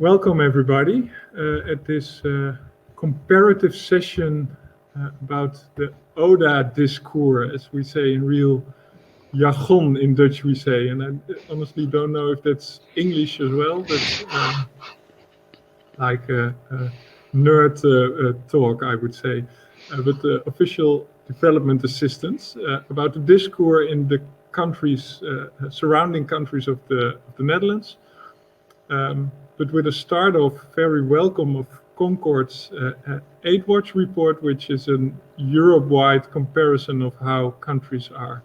Welcome everybody at this comparative session about the Oda discours, as we say in real jargon in Dutch we say, and I honestly don't know if that's English as well. That's like a nerd talk, I would say, but the official development assistance about the discours in the countries, surrounding countries of the Netherlands. But with a start off very welcome of Concord's Aid Watch report, which is a Europe-wide comparison of how countries are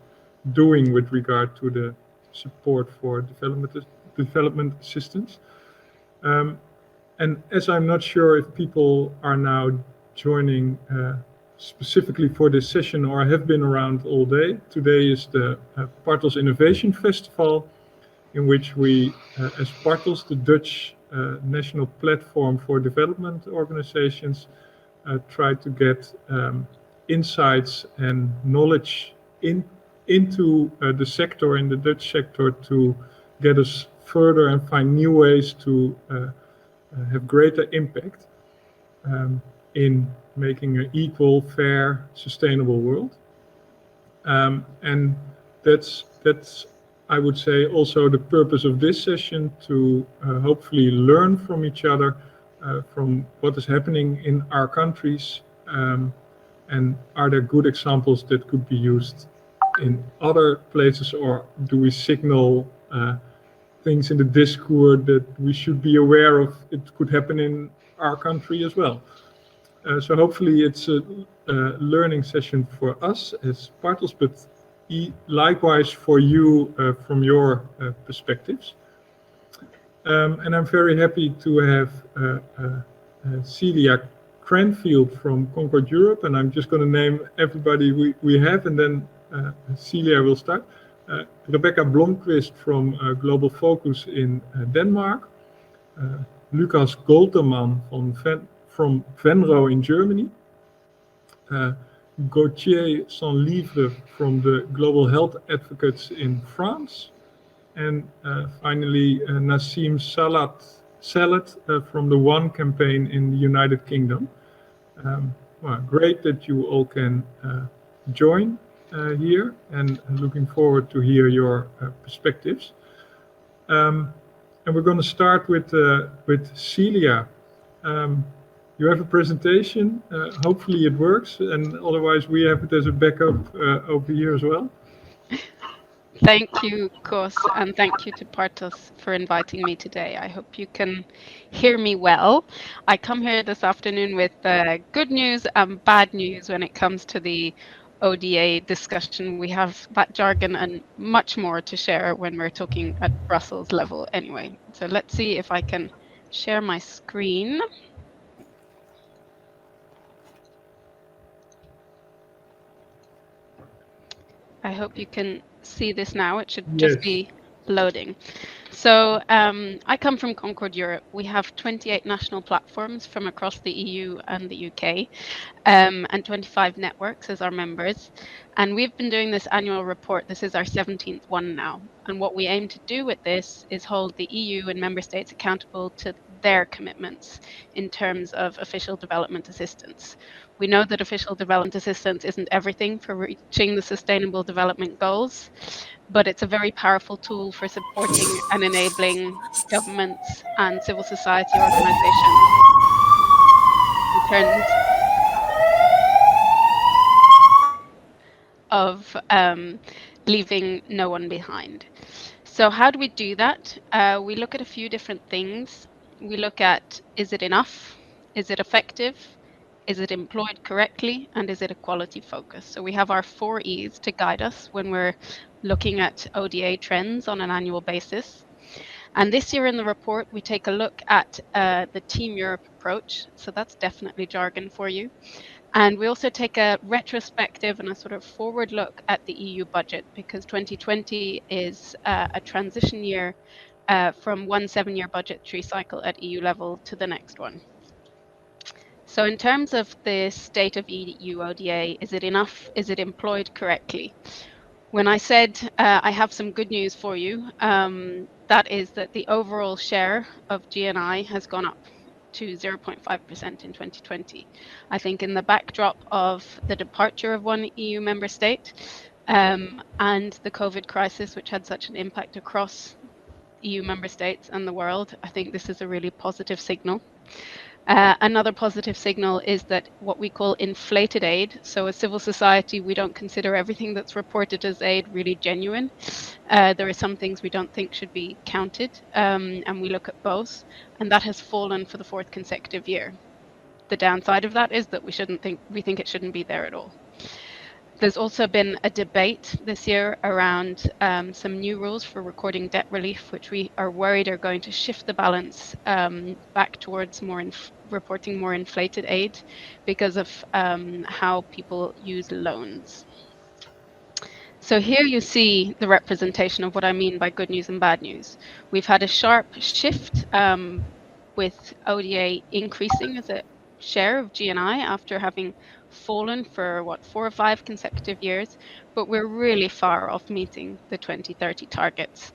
doing with regard to the support for development assistance. And as I'm not sure if people are now joining specifically for this session or have been around all day, today is the Partos Innovation Festival, in which we, as Partos, the Dutch national platform for development organizations, try to get insights and knowledge into the sector, in the Dutch sector, to get us further and find new ways to have greater impact in making an equal, fair, sustainable world. And that's I would say also the purpose of this session, to hopefully learn from each other, from what is happening in our countries, and are there good examples that could be used in other places, or do we signal things in the discourse that we should be aware of? It could happen in our country as well. So hopefully it's a learning session for us as Partos, but likewise for you from your perspectives. And I'm very happy to have Celia Cranfield from Concord Europe, and I'm just going to name everybody we have, and then Celia will start. Rebecca Blomqvist from Global Focus in Denmark, Lucas Golterman from Venro in Germany, Gauthier Saint-Livre from the Global Health Advocates in France, and finally Nassim Salat from the One campaign in the United Kingdom. Well, great that you all can join here, and looking forward to hear your perspectives. And we're going to start with Celia. You have a presentation, hopefully it works, and otherwise we have it as a backup over here as well. Thank you, Koos, and thank you to Partos for inviting me today. I hope you can hear me well. I come here this afternoon with good news and bad news when it comes to the ODA discussion. We have that jargon and much more to share when we're talking at Brussels level anyway. So let's see if I can share my screen. I hope you can see this now. It should just be loading. So I come from Concord Europe. We have 28 national platforms from across the EU and the UK, and 25 networks as our members. And we've been doing this annual report. This is our 17th one now. And what we aim to do with this is hold the EU and member states accountable to their commitments in terms of official development assistance. We know that official development assistance isn't everything for reaching the Sustainable Development Goals, but it's a very powerful tool for supporting and enabling governments and civil society organizations in terms of leaving no one behind. So how do we do that? We look at a few different things. We look at, is it enough? Is it effective? Is it employed correctly? And is it a quality focus? So we have our 4 E's to guide us when we're looking at ODA trends on an annual basis. And this year in the report, we take a look at the Team Europe approach. So that's definitely jargon for you. And we also take a retrospective and a sort of forward look at the EU budget, because 2020 is a transition year from one 7-year budgetary cycle at EU level to the next one. So in terms of the state of EU ODA, is it enough? Is it employed correctly? When I said I have some good news for you, that is that the overall share of GNI has gone up to 0.5% in 2020. I think in the backdrop of the departure of one EU member state and the COVID crisis, which had such an impact across EU member states and the world, I think this is a really positive signal. Another positive signal is that what we call inflated aid. So as civil society, we don't consider everything that's reported as aid really genuine. There are some things we don't think should be counted, and we look at both, and that has fallen for the fourth consecutive year. The downside of that is that we think it shouldn't be there at all. There's also been a debate this year around some new rules for recording debt relief, which we are worried are going to shift the balance back towards reporting more inflated aid because of how people use loans. So here you see the representation of what I mean by good news and bad news. We've had a sharp shift with ODA increasing as a share of GNI after having fallen for 4 or 5 consecutive years, but we're really far off meeting the 2030 targets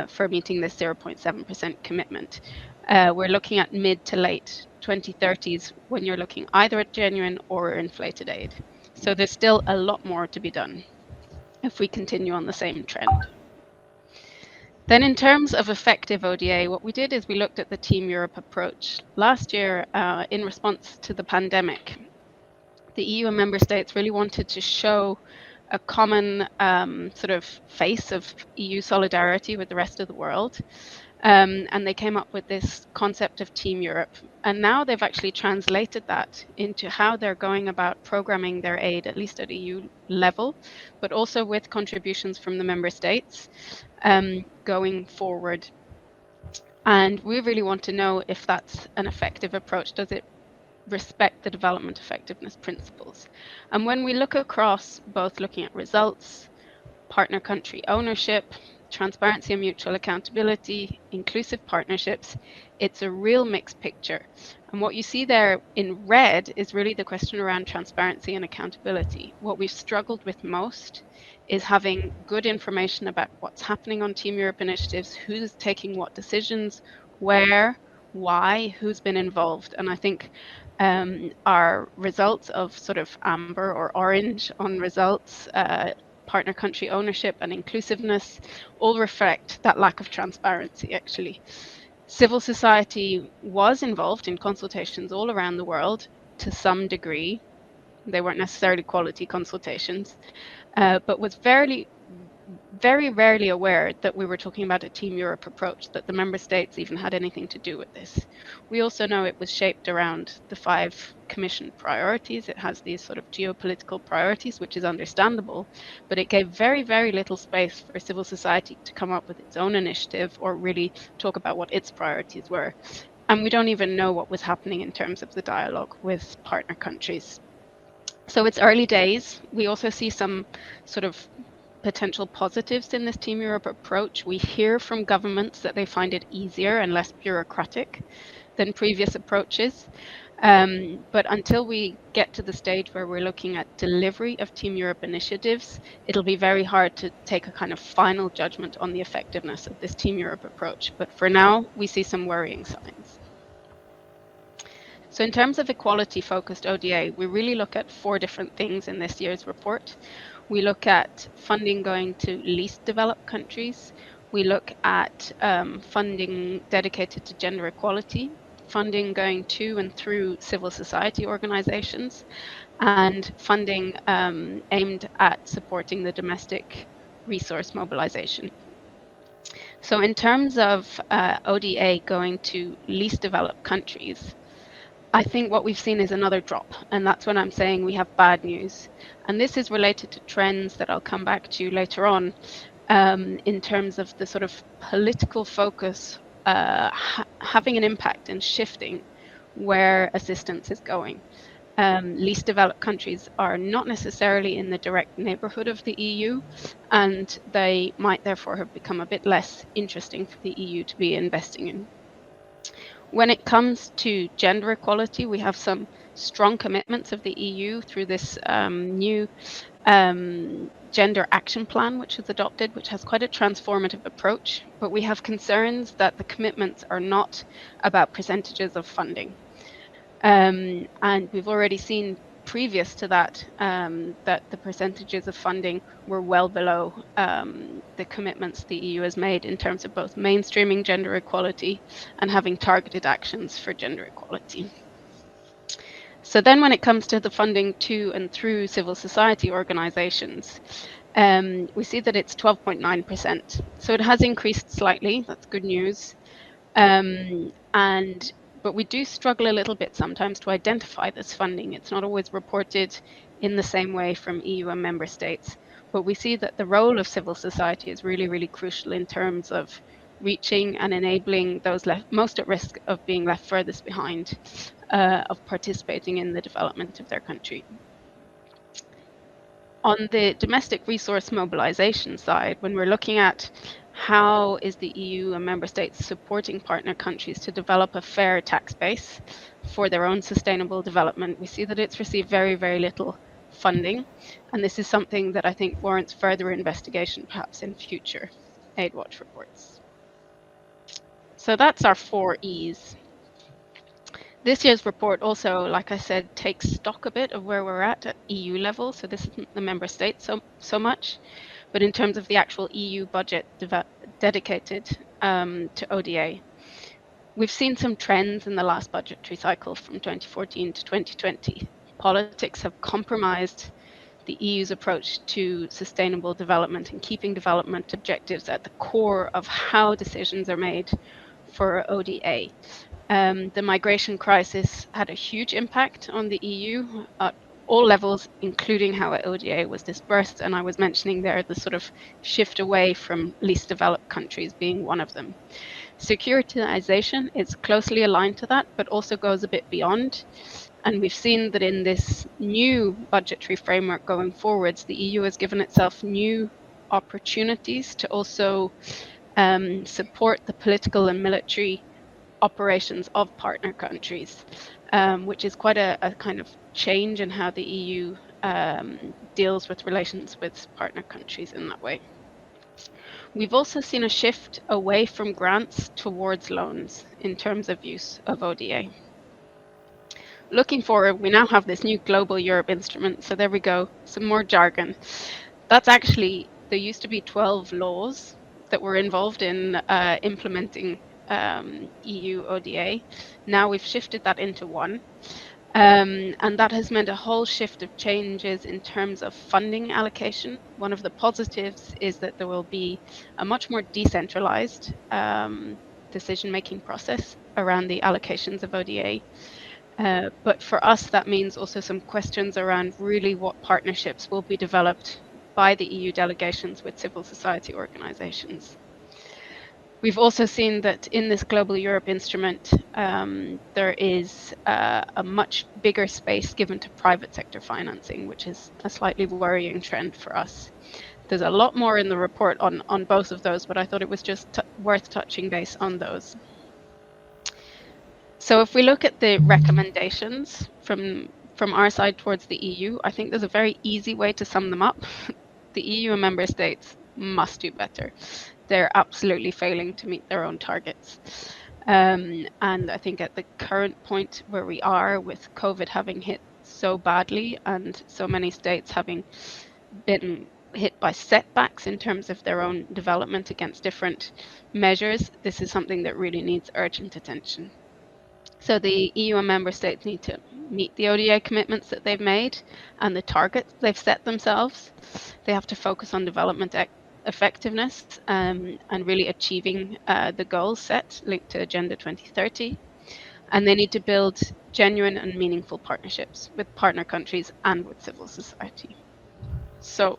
for meeting this 0.7% commitment. We're looking at mid to late 2030s when you're looking either at genuine or inflated aid. So there's still a lot more to be done if we continue on the same trend. Then in terms of effective ODA, what we did is we looked at the Team Europe approach. Last year, in response to the pandemic, the EU and member states really wanted to show a common sort of face of EU solidarity with the rest of the world. And they came up with this concept of Team Europe. And now they've actually translated that into how they're going about programming their aid, at least at EU level, but also with contributions from the member states going forward. And we really want to know if that's an effective approach. Does it respect the development effectiveness principles? And when we look across both looking at results, partner country ownership, transparency and mutual accountability, inclusive partnerships, it's a real mixed picture. And what you see there in red is really the question around transparency and accountability. What we've struggled with most is having good information about what's happening on Team Europe initiatives, who's taking what decisions, where, why, who's been involved. And I think our results of sort of amber or orange on results, partner country ownership and inclusiveness all reflect that lack of transparency, actually. Civil society was involved in consultations all around the world to some degree. They weren't necessarily quality consultations, but was very rarely aware that we were talking about a Team Europe approach, that the member states even had anything to do with this. We also know it was shaped around the 5 Commission priorities. It has these sort of geopolitical priorities, which is understandable, but it gave very, very little space for civil society to come up with its own initiative or really talk about what its priorities were. And we don't even know what was happening in terms of the dialogue with partner countries. So it's early days. We also see some sort of potential positives in this Team Europe approach. We hear from governments that they find it easier and less bureaucratic than previous approaches. But until we get to the stage where we're looking at delivery of Team Europe initiatives, it'll be very hard to take a kind of final judgment on the effectiveness of this Team Europe approach. But for now, we see some worrying signs. So in terms of equality-focused ODA, we really look at 4 different things in this year's report. We look at funding going to least developed countries. We look at funding dedicated to gender equality, funding going to and through civil society organizations, and funding aimed at supporting the domestic resource mobilization. So in terms of ODA going to least developed countries, I think what we've seen is another drop, and that's when I'm saying we have bad news. And this is related to trends that I'll come back to later on in terms of the sort of political focus having an impact and shifting where assistance is going. Least developed countries are not necessarily in the direct neighborhood of the EU, and they might therefore have become a bit less interesting for the EU to be investing in. When it comes to gender equality, we have some strong commitments of the EU through this new Gender Action Plan, which was adopted, which has quite a transformative approach, but we have concerns that the commitments are not about percentages of funding. And we've already seen previous to that that the percentages of funding were well below the commitments the EU has made in terms of both mainstreaming gender equality and having targeted actions for gender equality. So then when it comes to the funding to and through civil society organizations, we see that it's 12.9%. So it has increased slightly. That's good news. But we do struggle a little bit sometimes to identify this funding. It's not always reported in the same way from EU and member states. But we see that the role of civil society is really, really crucial in terms of reaching and enabling those most at risk of being left furthest behind, of participating in the development of their country. On the domestic resource mobilization side, when we're looking at how is the EU and member states supporting partner countries to develop a fair tax base for their own sustainable development, we see that it's received very, very little funding. And this is something that I think warrants further investigation, perhaps in future Aid Watch reports. So that's our 4 E's. This year's report also, like I said, takes stock a bit of where we're at EU level. So this isn't the member states so much, but in terms of the actual EU budget dedicated to ODA. We've seen some trends in the last budgetary cycle from 2014 to 2020. Politics have compromised the EU's approach to sustainable development and keeping development objectives at the core of how decisions are made for ODA. The migration crisis had a huge impact on the EU at all levels, including how ODA was dispersed. And I was mentioning there the sort of shift away from least developed countries being one of them. Securitization is closely aligned to that, but also goes a bit beyond. And we've seen that in this new budgetary framework going forwards, the EU has given itself new opportunities to also support the political and military operations of partner countries, which is quite a kind of change in how the EU deals with relations with partner countries in that way. We've also seen a shift away from grants towards loans in terms of use of ODA. Looking forward, we now have this new Global Europe instrument. So there we go, some more jargon. That's actually, there used to be 12 laws that were involved in implementing EU ODA. Now we've shifted that into one. And that has meant a whole shift of changes in terms of funding allocation. One of the positives is that there will be a much more decentralized decision-making process around the allocations of ODA. But for us, that means also some questions around really what partnerships will be developed by the EU delegations with civil society organizations. We've also seen that in this Global Europe instrument, there is a much bigger space given to private sector financing, which is a slightly worrying trend for us. There's a lot more in the report on both of those, but I thought it was just worth touching base on those. So if we look at the recommendations from our side towards the EU, I think there's a very easy way to sum them up. The EU and member states must do better. They're absolutely failing to meet their own targets. And I think at the current point where we are, with COVID having hit so badly and so many states having been hit by setbacks in terms of their own development against different measures, this is something that really needs urgent attention. So the EU and member states need to meet the ODA commitments that they've made and the targets they've set themselves. They have to focus on development effectiveness and really achieving the goals set linked to Agenda 2030. And they need to build genuine and meaningful partnerships with partner countries and with civil society. So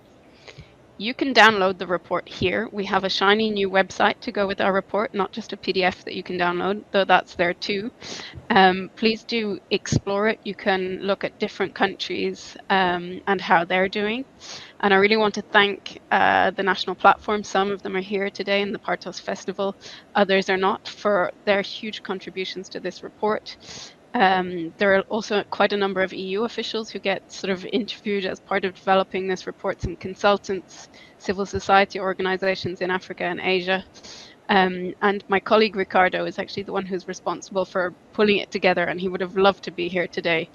you can download the report here. We have a shiny new website to go with our report, not just a PDF that you can download, though that's there too. Please do explore it. You can look at different countries and how they're doing. And I really want to thank the national platforms. Some of them are here today in the Partos Festival. Others are not, for their huge contributions to this report. There are also quite a number of EU officials who get sort of interviewed as part of developing this report, some consultants, civil society organizations in Africa and Asia. And my colleague Ricardo is actually the one who's responsible for pulling it together, and he would have loved to be here today.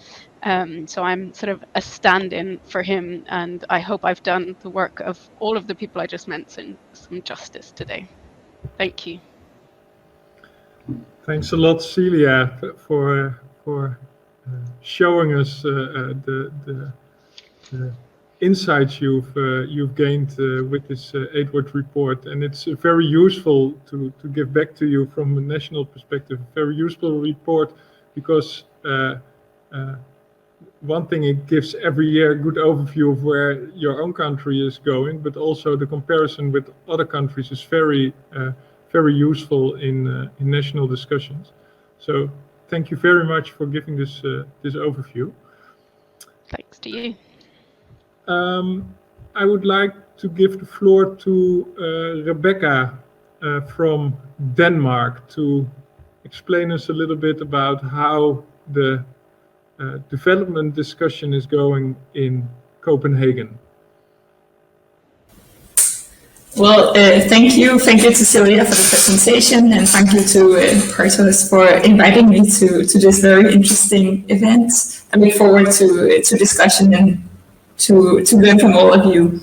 So I'm sort of a stand-in for him, and I hope I've done the work of all of the people I just mentioned some justice today. Thank you. Thanks a lot, Celia, for showing us the insights you've gained with this Aid-Watch report, and it's very useful to give back to you from a national perspective. Very useful report because one thing, it gives every year a good overview of where your own country is going, but also the comparison with other countries is very useful in national discussions. So thank you very much for giving this overview. Thanks to you. I would like to give the floor to Rebecca from Denmark to explain us a little bit about how the development discussion is going in Copenhagen. Well, thank you Cecilia for the presentation, and thank you to Partos for inviting me to this very interesting event. I look forward to discussion and to learn from all of you.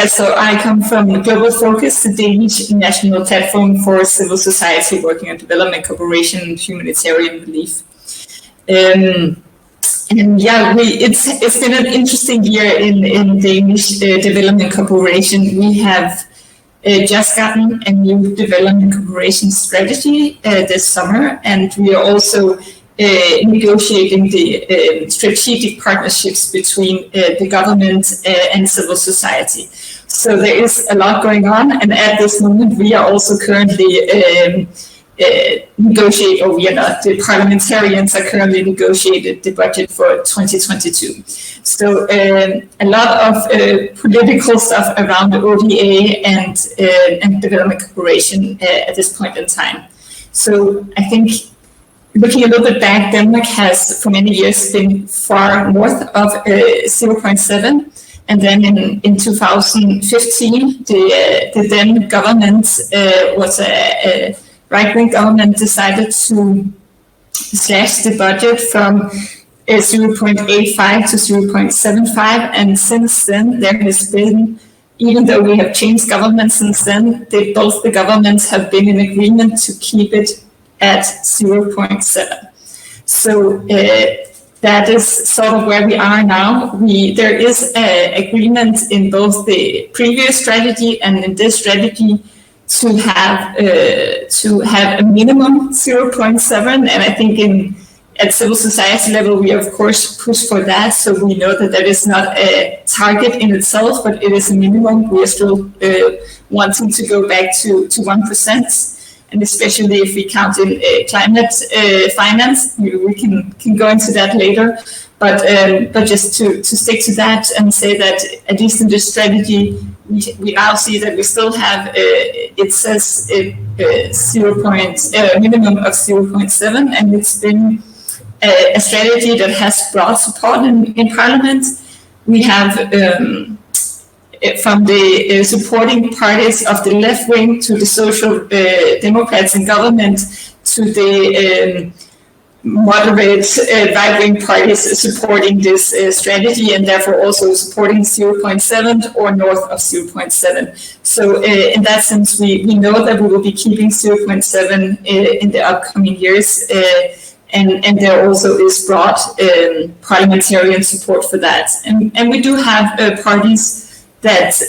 So I come from Global Focused, the Danish national platform for civil society working on development cooperation and humanitarian relief. It's been an interesting year in Danish development cooperation. We have just gotten a new development cooperation strategy this summer, and we are also negotiating the strategic partnerships between the government and civil society. So there is a lot going on, and at this moment we are also currently the parliamentarians are currently negotiated the budget for 2022. So a lot of political stuff around the ODA and development cooperation at this point in time. So I think looking a little bit back, Denmark has for many years been far north of 0.7. And then in 2015, the then government was a right-wing government decided to slash the budget from 0.85 to 0.75, and since then there has been, even though we have changed government since then, both the governments have been in agreement to keep it at 0.7. So that is sort of where we are now. There is an agreement in both the previous strategy and in this strategy to have a minimum 0.7, and I think at civil society level we of course push for that. So we know that is not a target in itself, but it is a minimum. We are still wanting to go back to 1%, and especially if we count in climate finance, we can go into that later. But just to stick to that and say that at least in this strategy, we now see that we still have, it says a minimum of 0.7, and it's been a strategy that has broad support in Parliament. We have from the supporting parties of the left wing to the social democrats in government to the moderate right-wing parties supporting this strategy, and therefore also supporting 0.7 or north of 0.7. So in that sense, we know that we will be keeping 0.7 in the upcoming years, and there also is broad parliamentarian support for that. And we do have parties that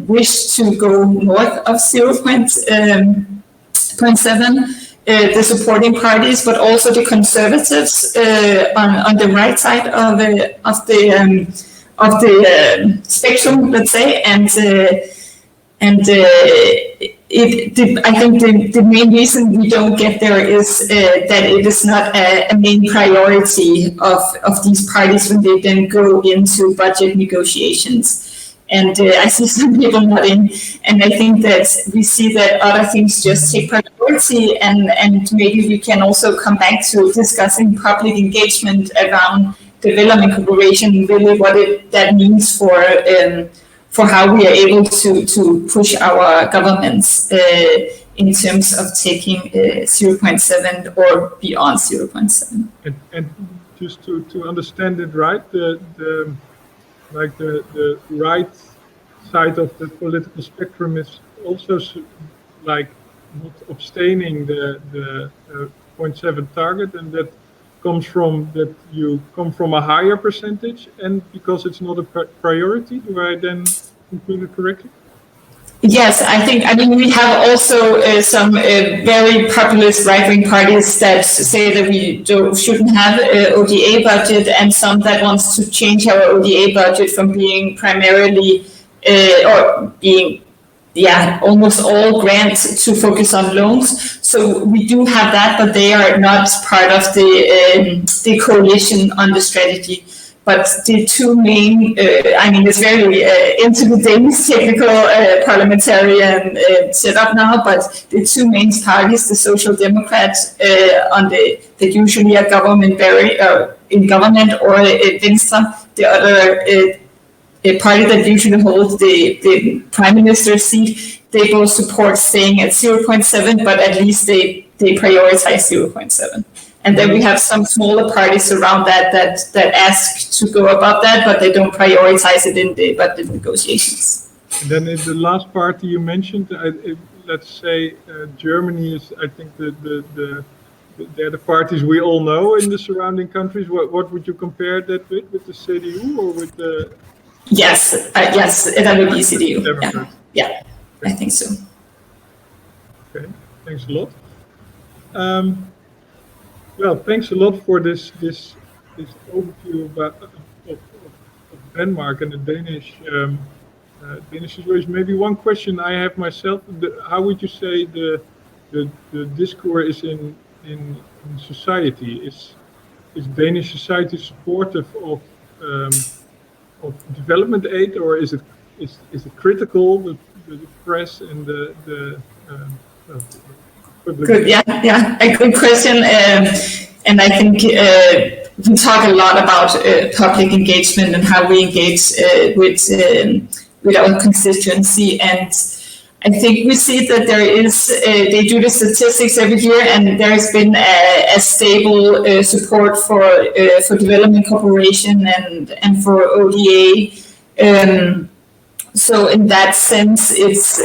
wish to go north of 0.7. The supporting parties, but also the conservatives on the right side of the spectrum, let's say, I think the main reason we don't get there is that it is not a main priority of these parties when they then go into budget negotiations. And I see some people nodding, and I think that we see that other things just take priority, and maybe we can also come back to discussing public engagement around development cooperation, really what that means for how we are able to push our governments in terms of taking 0.7 or beyond 0.7. And just to understand it right, the right side of the political spectrum is also like not abstaining the 0.7 target, and that comes from that you come from a higher percentage, and because it's not a priority. Do I then conclude it correctly? Yes, I mean, we have also some very populist right-wing parties that say that we shouldn't have an ODA budget, and some that wants to change our ODA budget from being primarily or being almost all grants to focus on loans. So we do have that, but they are not part of the coalition on the strategy. But the two main, it's very into the Danish technical parliamentarian setup now, but the two main parties, the Social Democrats that usually are in government, or Venstre, the other a party that usually holds the prime minister's seat, they both support staying at 0.7, but at least they prioritize 0.7. And then we have some smaller parties around that ask to go above that, but they don't prioritize it in the budget negotiations. And then in the last party you mentioned, let's say Germany is, I think, they're the parties we all know in the surrounding countries. What would you compare that with the CDU or with the? Yes, that would be CDU. Yeah, I think so. Okay, thanks a lot. Well, thanks a lot for this overview of Denmark and the Danish situation. Maybe one question I have myself: how would you say the discourse is in society? Is Danish society supportive of development aid, or is it critical with the press and the Good, a good question, and I think we talk a lot about public engagement and how we engage with our constituency, and I think we see that there is they do the statistics every year, and there has been a stable support for development cooperation and for ODA. So in that sense, it's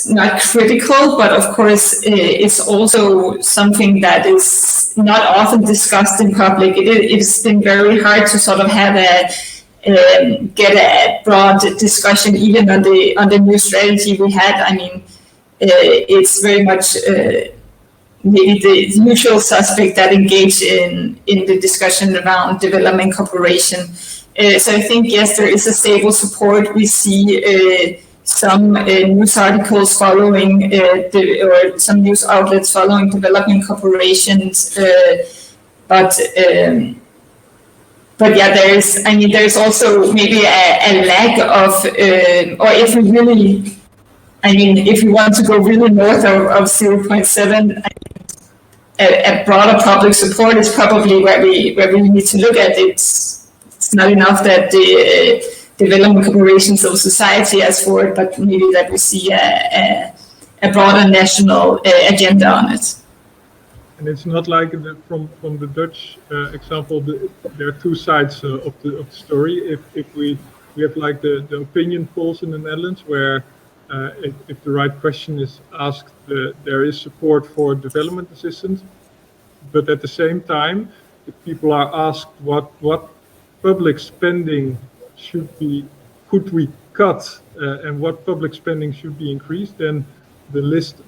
not critical, but of course it's also something that is not often discussed in public. It's been very hard to sort of have get a broad discussion even on the new strategy we had. I mean, it's very much maybe the usual suspect that engage in the discussion around development cooperation. So I think, yes, there is a stable support. We see some news articles following or some news outlets following development corporations, but yeah, there's also maybe a lack of, or if we really, if you want to go really north of 0.7, a broader public support is probably where we need to look at. It's not enough that the development corporations of society as for it, but maybe that we see a broader national agenda on it. And it's not like from the Dutch example. There are two sides of the story. If we have like the opinion polls in the Netherlands, where if the right question is asked, there is support for development assistance, but at the same time, if people are asked what public spending could we cut, and what public spending should be increased, then the list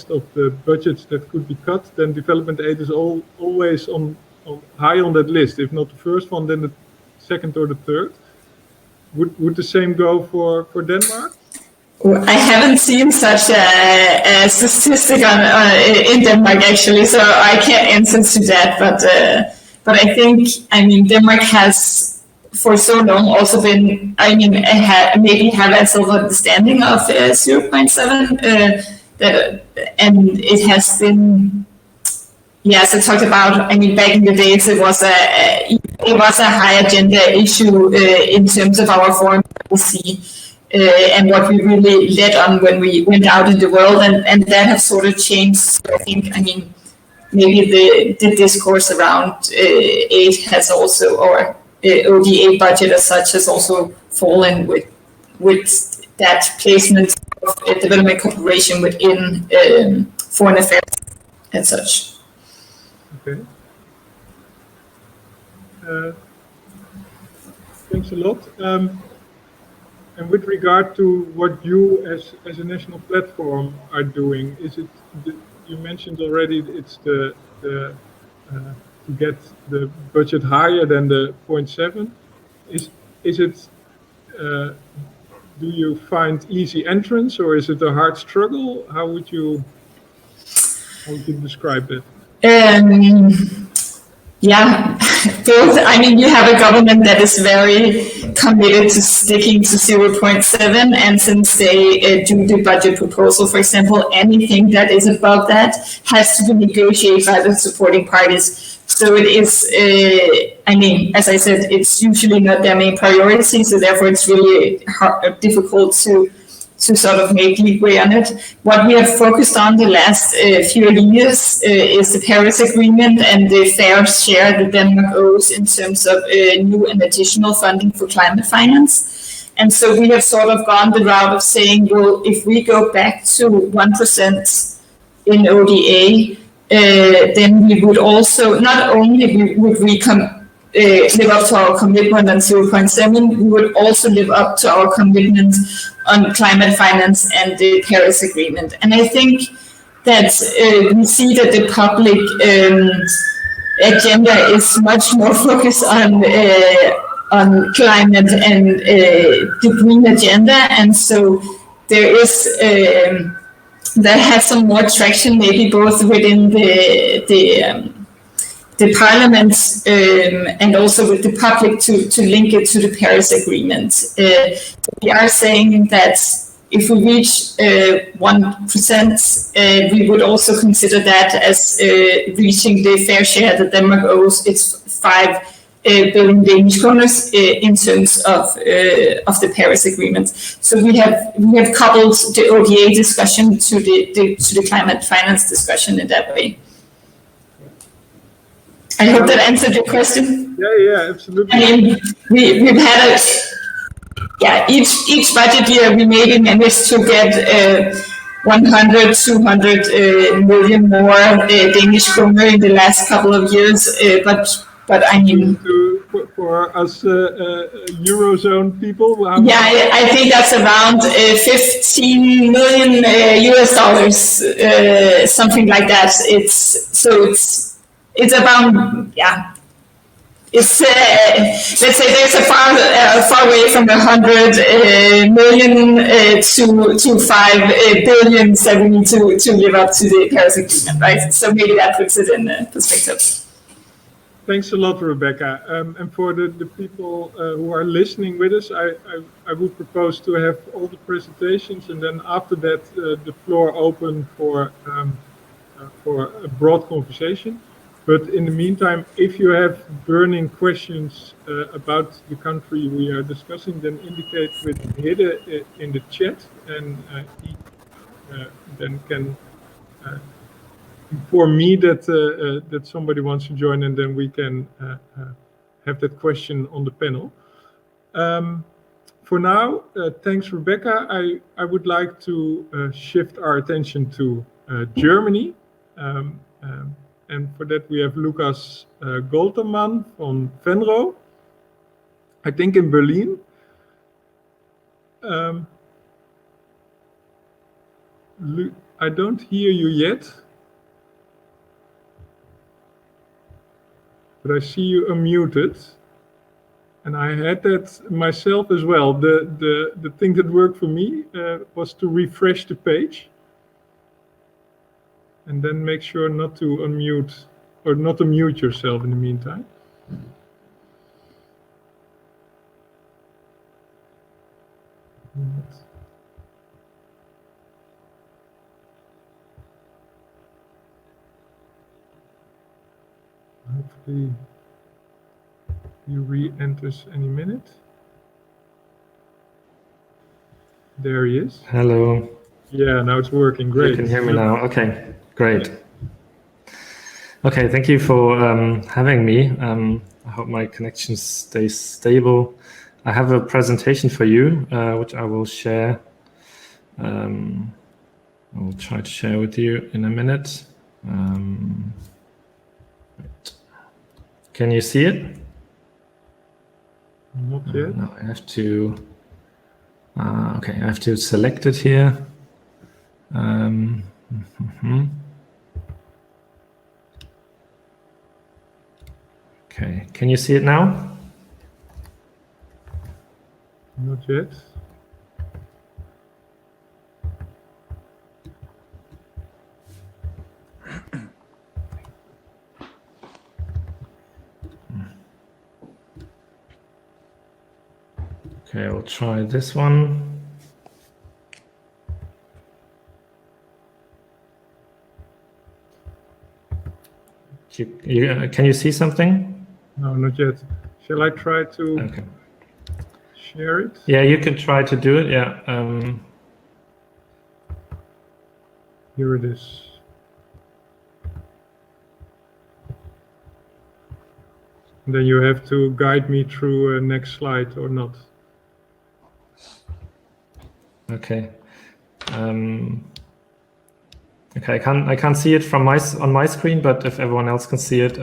of the budgets that could be cut, then development aid is always on high on that list. If not the first one, then the second or the third. Would the same go for Denmark? I haven't seen such a statistic in Denmark actually, so I can't answer to that. But I think Denmark has for so long also been, maybe have a sort of understanding of 0.7, and it has been, yes, I talked about, back in the days it was a high agenda issue in terms of our foreign policy and what we really led on when we went out in the world, and that has sort of changed. So I think, maybe the discourse around aid has also, or ODA budget as such, has also fallen with that placement of development cooperation within foreign affairs and such. Okay. Thanks a lot. And with regard to what you as a national platform are doing, is it, you mentioned already, it's the to get the budget higher than the 0.7. Is it, do you find easy entrance, or is it a hard struggle? How would you describe it? Yeah, both. You have a government that is very committed to sticking to 0.7, and since they do the budget proposal, for example, anything that is above that has to be negotiated by the supporting parties. So it is, as I said, it's usually not their main priority, so therefore it's really difficult to sort of make leeway on it. What we have focused on the last few years is the Paris Agreement and the fair share that Denmark owes in terms of new and additional funding for climate finance. And so we have sort of gone the route of saying, well, if we go back to 1% in ODA, then we would also, not only would we live up to our commitment on 0.7, we would also live up to our commitment on climate finance and the Paris Agreement. And I think that we see that the public agenda is much more focused on climate and the green agenda, and so there is that has some more traction, maybe both within the parliament and also with the public to link it to the Paris Agreement. We are saying that if we reach 1%, we would also consider that as reaching the fair share that Denmark owes. It's 5 billion Danish kroner in terms of the Paris Agreement. So we have coupled the ODA discussion to the climate finance discussion in that way. I hope that answered your question. Yeah, absolutely. We've had each budget year we maybe managed to get 100, 200 million more Danish kroner in the last couple of years. But for us Eurozone people, I think that's around 15 million US dollars, something like that. It's about, it's, let's say there's a far away from 100 million to 5 billion that we need to live up to the Paris Agreement, right? So maybe that puts it in perspective. Thanks a lot, Rebecca. And for the people who are listening with us, I would propose to have all the presentations, and then after that, the floor open for a broad conversation. But in the meantime, if you have burning questions about the country we are discussing, then indicate with Hidde in the chat, and he then can inform me that somebody wants to join, and then we can have that question on the panel. For now, thanks, Rebecca. I would like to shift our attention to Germany. And for that, we have Lucas Golterman from Venlo, I think in Berlin. I don't hear you yet, but I see you unmuted. And I had that myself as well. The thing that worked for me was to refresh the page. And then make sure not to unmute, or not to mute yourself in the meantime. Hopefully he re-enters any minute. There he is. Hello. Yeah, now it's working. Great. You can hear me now. Okay, great. Okay, thank you for having me. I hope my connection stays stable. I have a presentation for you, which I will share. I will try to share with you in a minute. Right. Can you see it? Not yet. No, I have to. Okay, I have to select it here. Okay, can you see it now? Not yet. Okay, I'll try this one. Can you see something? No, not yet. Shall I try to share it? Yeah, you can try to do it. Yeah. Here it is. Then you have to guide me through next slide or not. Okay. Okay, I can't see it from on my screen, but if everyone else can see it,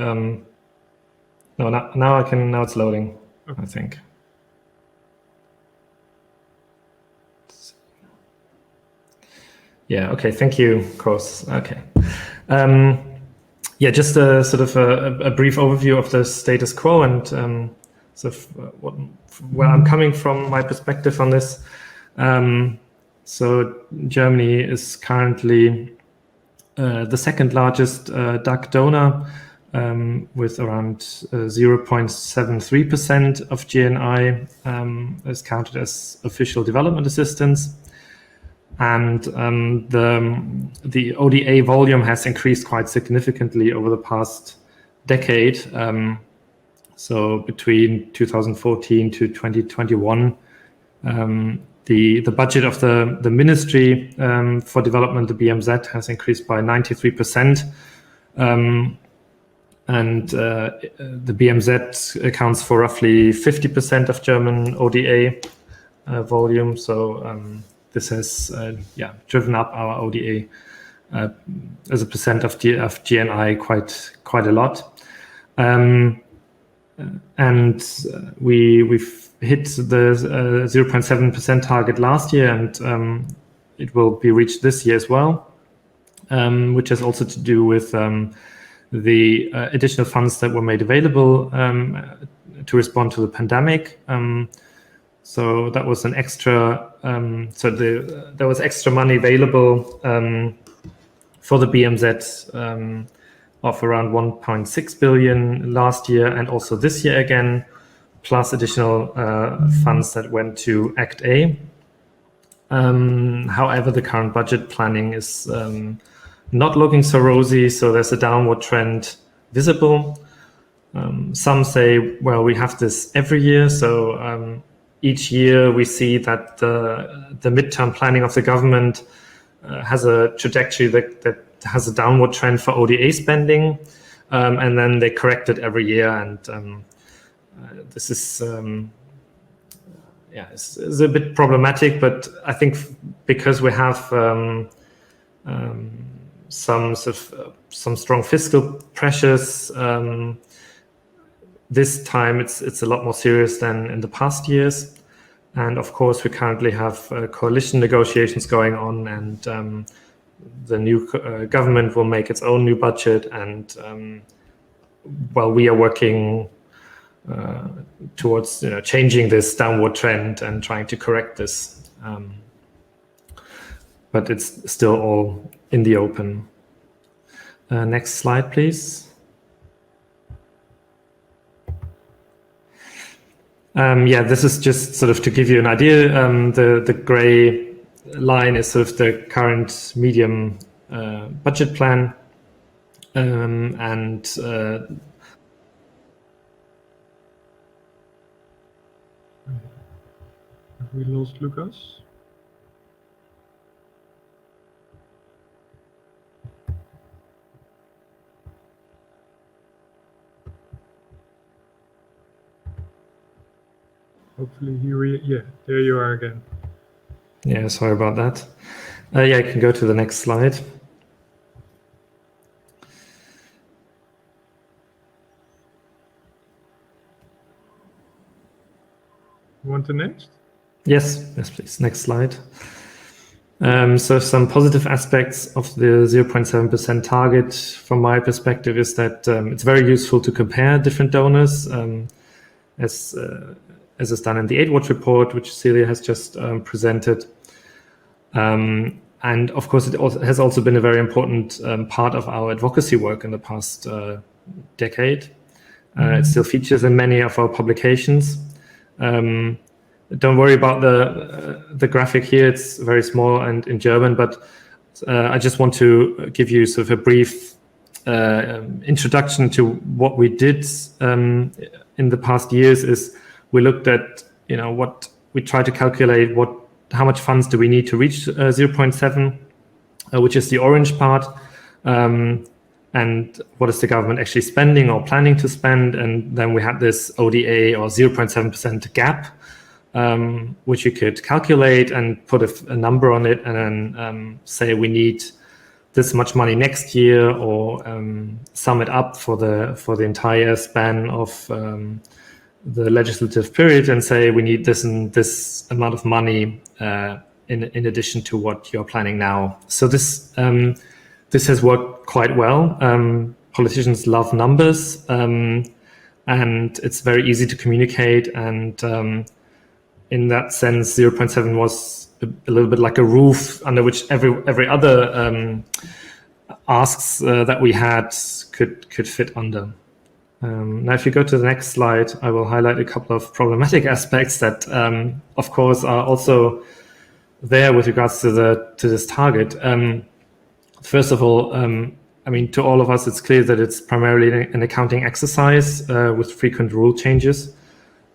no, now I can. Now it's loading. Okay. I think. Yeah. Okay. Thank you, Kos. Okay. Yeah, just a sort of a brief overview of the status quo and sort of where I'm coming from, my perspective on this. So Germany is currently the second largest DAC donor with around 0.73% of GNI is counted as official development assistance. And the ODA volume has increased quite significantly over the past decade. So between 2014 to 2021, the budget of the Ministry for Development, the BMZ, has increased by 93%. And the BMZ accounts for roughly 50% of German ODA volume. So this has driven up our ODA as a percent of GNI quite a lot. And we've hit the 0.7% target last year, and it will be reached this year as well, which has also to do with the additional funds that were made available to respond to the pandemic. So that was an extra. There was extra money available for the BMZ of around 1.6 billion last year, and also this year again, plus additional funds that went to Act A. However, the current budget planning is not looking so rosy, so there's a downward trend visible. Some say, well, we have this every year, so each year we see that the midterm planning of the government has a trajectory that has a downward trend for ODA spending, and then they correct it every year. And this is it's a bit problematic, but I think because we have some strong fiscal pressures, this time it's a lot more serious than in the past years. And of course, we currently have coalition negotiations going on, and the new government will make its own new budget. And while we are working towards changing this downward trend and trying to correct this, but it's still all in the open. Next slide, please. Yeah, this is just sort of to give you an idea. The gray line is sort of the current medium budget plan, and have we lost Lucas? Hopefully yeah, there you are again. yeah, sorry about that. Yeah, I can go to the next slide. You want the next? Yes, please. Next slide. So some positive aspects of the 0.7% target from my perspective is that it's very useful to compare different donors, as is done in the Aid Watch report, which Celia has just presented. And of course, it has also been a very important part of our advocacy work in the past decade. It still features in many of our publications. Don't worry about the graphic here. It's very small and in German, but I just want to give you sort of a brief introduction to what we did in the past years. Is we looked at, what we try to calculate how much funds do we need to reach 0.7, which is the orange part, and what is the government actually spending or planning to spend, and then we had this ODA or 0.7% gap, which you could calculate and put a number on it, and then say we need this much money next year, or sum it up for the entire span of the legislative period, and say we need this and this amount of money in addition to what you're planning now. So this has worked quite well. Politicians love numbers, and it's very easy to communicate, and in that sense, 0.7 was a little bit like a roof under which every other asks that we had could fit under. Now, if you go to the next slide, I will highlight a couple of problematic aspects that, of course, are also there with regards to this target. First of all, to all of us, it's clear that it's primarily an accounting exercise with frequent rule changes,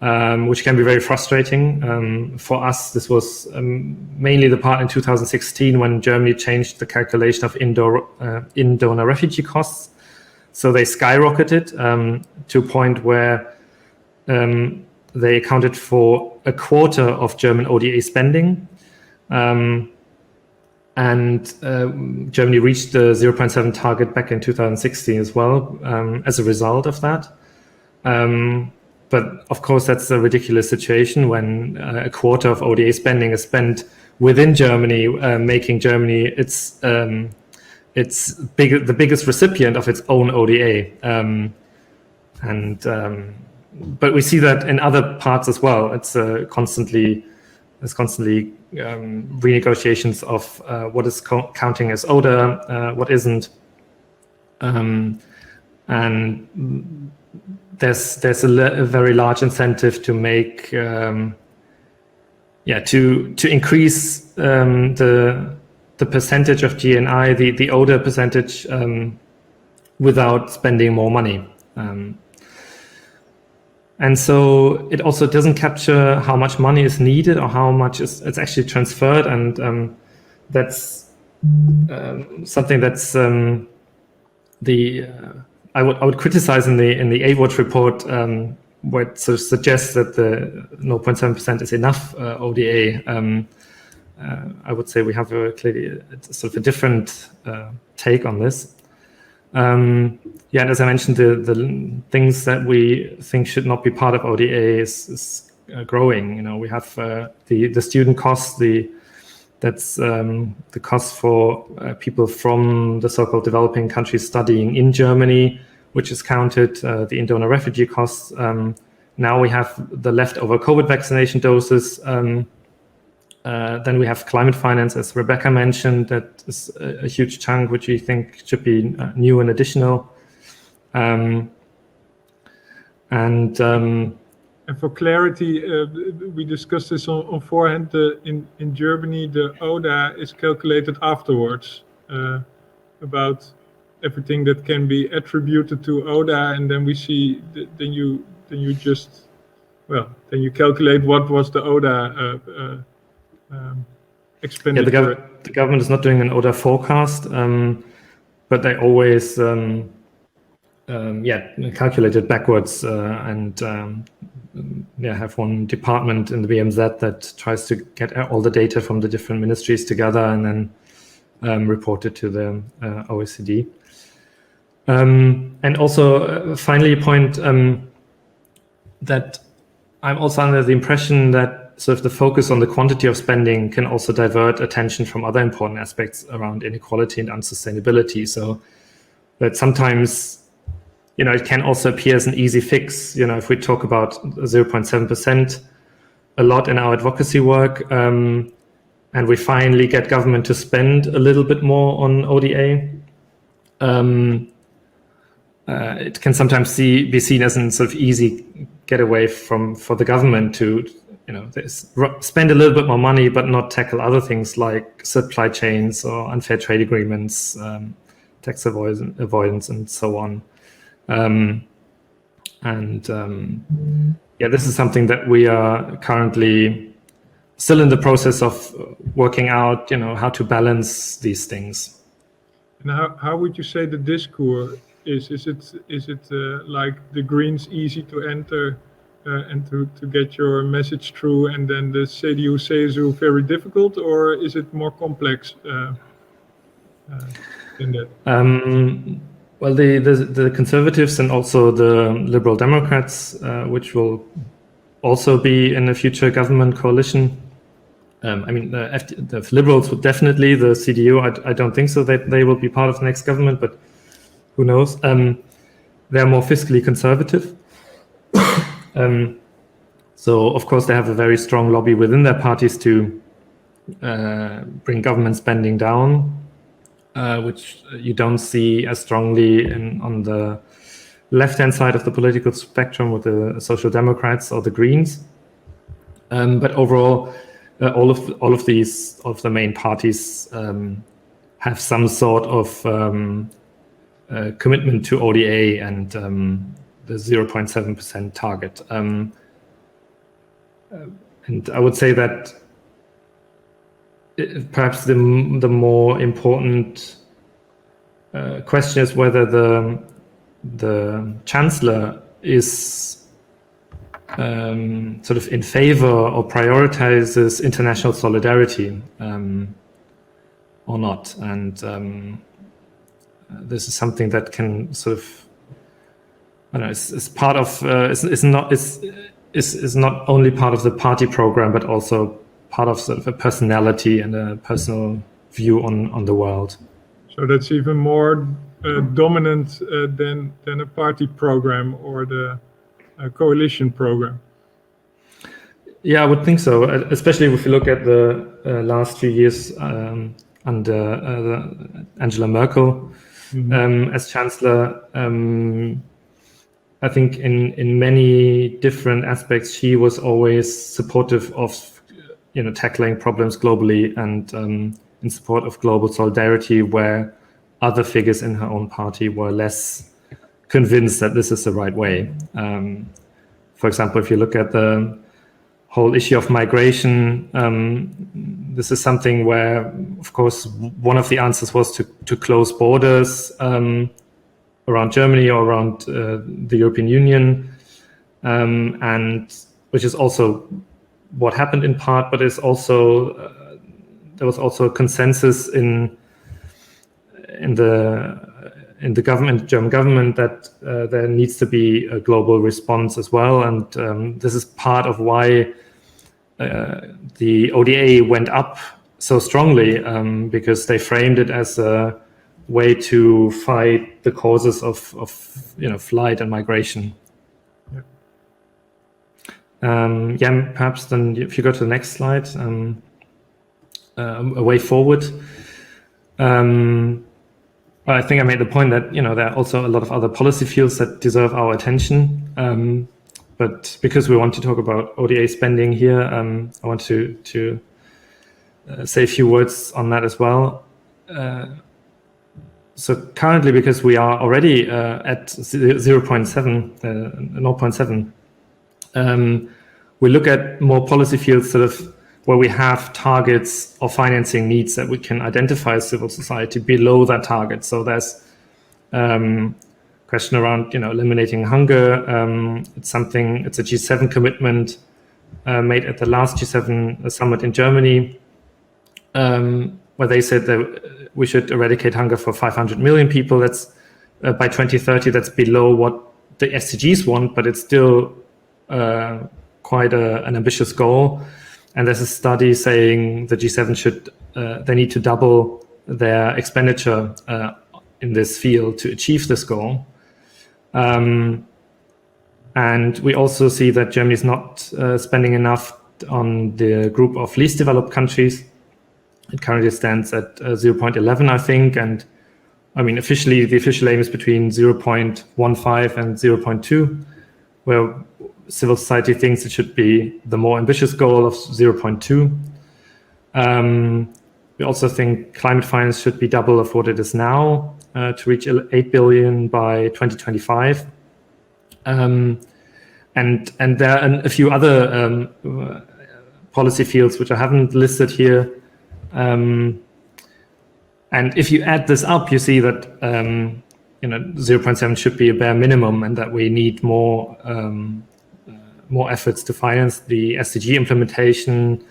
which can be very frustrating. For us, this was mainly the part in 2016 when Germany changed the calculation of in-donor refugee costs. So they skyrocketed to a point where they accounted for a quarter of German ODA spending. And Germany reached the 0.7 target back in 2016 as well, as a result of that. But of course, that's a ridiculous situation when a quarter of ODA spending is spent within Germany, making Germany the biggest recipient of its own ODA. But we see that in other parts as well. There's constantly renegotiations of what is counting as ODA, what isn't, and there's a very large incentive to make to increase the percentage of GNI, the ODA percentage, without spending more money. And so it also doesn't capture how much money is needed or how much it's actually transferred, and that's something that's I would criticize in the Aid Watch report, where it sort of suggests that the 0.7% is enough ODA. I would say we have clearly sort of a different take on this. And as I mentioned, the things that we think should not be part of ODA is growing. We have the student costs, that's the cost for people from the so-called developing countries studying in Germany, which is counted, the in-donor refugee costs. Now we have the leftover COVID vaccination doses. Then we have climate finance, as Rebecca mentioned, that is a huge chunk, which we think should be new and additional. And for clarity, we discussed this on forehand. In Germany, the ODA is calculated afterwards, about everything that can be attributed to ODA, and then we see then you calculate what was the ODA expenditure. Yeah, the government is not doing an ODA forecast, but they always calculate it backwards and have one department in the BMZ that tries to get all the data from the different ministries together and then report it to the OECD. And also, finally, a point that I'm also under the impression that sort of the focus on the quantity of spending can also divert attention from other important aspects around inequality and unsustainability. So that sometimes, it can also appear as an easy fix. If we talk about 0.7% a lot in our advocacy work, and we finally get government to spend a little bit more on ODA, it can sometimes be seen as a sort of easy getaway for the government to, spend a little bit more money, but not tackle other things like supply chains or unfair trade agreements, tax avoidance, and so on. This is something that we are currently still in the process of working out, how to balance these things. And how would you say the discourse is? Is it like the Greens easy to enter and to get your message through, and then the CDU-CSU very difficult, or is it more complex than that? Well, the Conservatives and also the Liberal Democrats, which will also be in a future government coalition. The Liberals would definitely. The CDU, I don't think so that they will be part of the next government, but who knows? They're more fiscally conservative. So, of course, they have a very strong lobby within their parties to bring government spending down, which you don't see as strongly on the left-hand side of the political spectrum with the Social Democrats or the Greens. But overall, all of the main parties have some sort of commitment to ODA and the 0.7% target. And I would say that perhaps the more important question is whether the Chancellor is sort of in favor or prioritizes international solidarity or not. And this is something that can sort of, I don't know, it's part of, is not only part of the party program, but also part of sort of a personality and a personal view on the world. So that's even more dominant than a party program or the coalition program. Yeah, I would think so, especially if you look at the last few years under Angela Merkel as Chancellor. I think in many different aspects, she was always supportive of, tackling problems globally and in support of global solidarity, where other figures in her own party were less convinced that this is the right way. For example, if you look at the whole issue of migration, this is something where, of course, one of the answers was to close borders around Germany or around the European Union, and which is also what happened in part, but it's also there was also a consensus in the government, German government, that there needs to be a global response as well, and this is part of why the ODA went up so strongly, because they framed it as a way to fight the causes of flight and migration. Perhaps then if you go to the next slide, a way forward. I think I made the point that there are also a lot of other policy fields that deserve our attention. But because we want to talk about ODA spending here, I want to say a few words on that as well. So currently, because we are already at 0.7, we look at more policy fields sort of where we have targets or financing needs that we can identify as civil society below that target. So there's question around eliminating hunger. It's a G7 commitment made at the last G7 summit in Germany, where they said that we should eradicate hunger for 500 million people. That's by 2030. That's below what the SDGs want, but it's still quite an ambitious goal. And there's a study saying the G7 they need to double their expenditure in this field to achieve this goal. And we also see that Germany is not spending enough on the group of least developed countries. It currently stands at 0.11, I think. And I mean, officially, the official aim is between 0.15 and 0.2, where civil society thinks it should be the more ambitious goal of 0.2. We also think climate finance should be double of what it is now to reach 8 billion by 2025. And there are a few other policy fields which I haven't listed here. And if you add this up, you see that 0.7 should be a bare minimum, and that we need more efforts to finance the SDG implementation,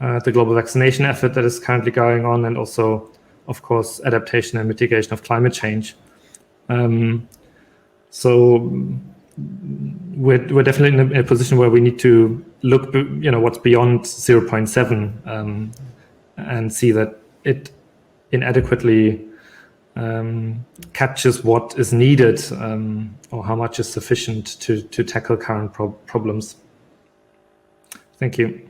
the global vaccination effort that is currently going on, and also, of course, adaptation and mitigation of climate change. So we're definitely in a position where we need to look, what's beyond 0.7 and see that it inadequately captures what is needed or how much is sufficient to tackle current problems. Thank you.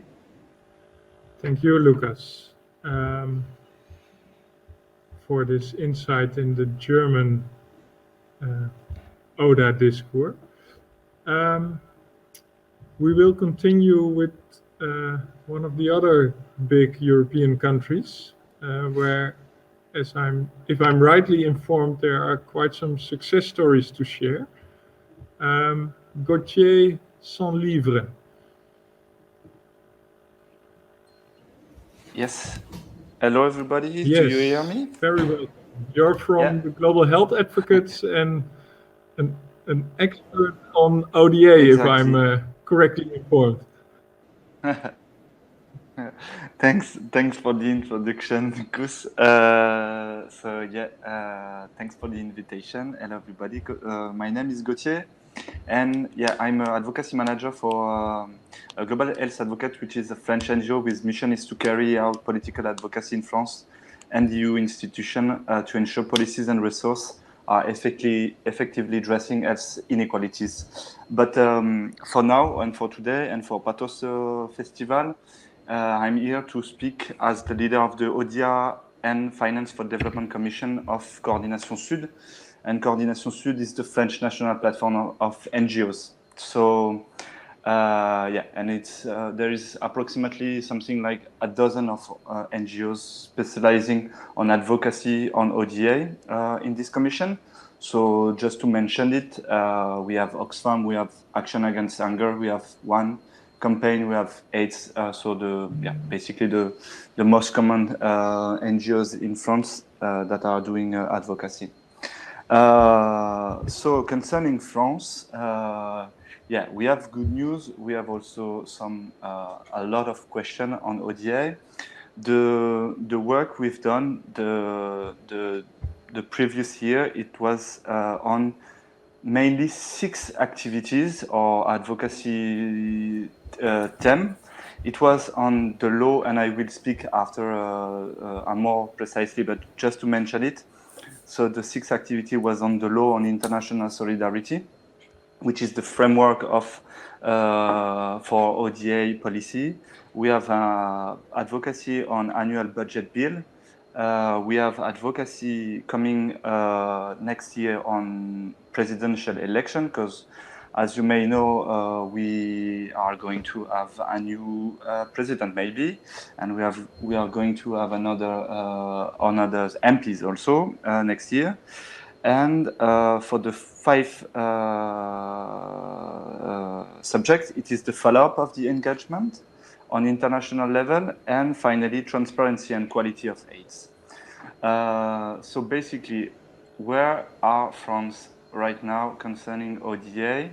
Thank you, Lucas, for this insight in the German Oda discours. We will continue with one of the other big European countries, where, if I'm rightly informed, there are quite some success stories to share. Gauthier Saint-Livre. Yes. Hello, everybody. Yes, do you hear me? Very well. You're from the Global Health Advocates and an expert on ODA, Exactly. if I'm correctly informed. Thanks for the introduction, Gus. Thanks for the invitation. Hello, everybody. My name is Gauthier, and I'm an advocacy manager for a Global Health Advocate, which is a French NGO with mission is to carry out political advocacy in France and the EU institution to ensure policies and resources are effectively addressing health inequalities. But for now and for today and for Partos Festival, I'm here to speak as the leader of the ODA and Finance for Development Commission of Coordination Sud. And Coordination Sud is the French national platform of NGOs. So, and there is approximately something like a dozen of NGOs specializing on advocacy on ODA in this commission. So just to mention it, we have Oxfam, we have Action Against Hunger, we have One Campaign, we have AIDS. Basically the most common NGOs in France that are doing advocacy. So concerning France, we have good news. We have also a lot of questions on ODA. The work we've done the previous year, it was on mainly 6 activities or advocacy theme. It was on the law, and I will speak after more precisely, but just to mention it. So the 6th activity was on the law on international solidarity, which is the framework of for ODA policy. We have advocacy on annual budget bill. We have advocacy coming next year on presidential election, because As you may know, we are going to have a new president maybe, and we are going to have another MPs also next year. And for the 5 subjects, it is the follow-up of the engagement on international level, and finally transparency and quality of aids. So basically, where are France right now concerning ODA?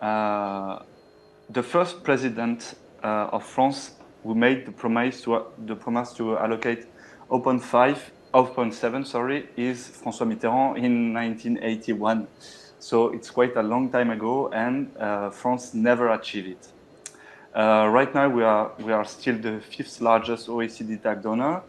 The first president of France who made the promise to allocate 0.7 is François Mitterrand in 1981. So it's quite a long time ago, and France never achieved it. Right now we are still the 5th largest OECD TAC donor.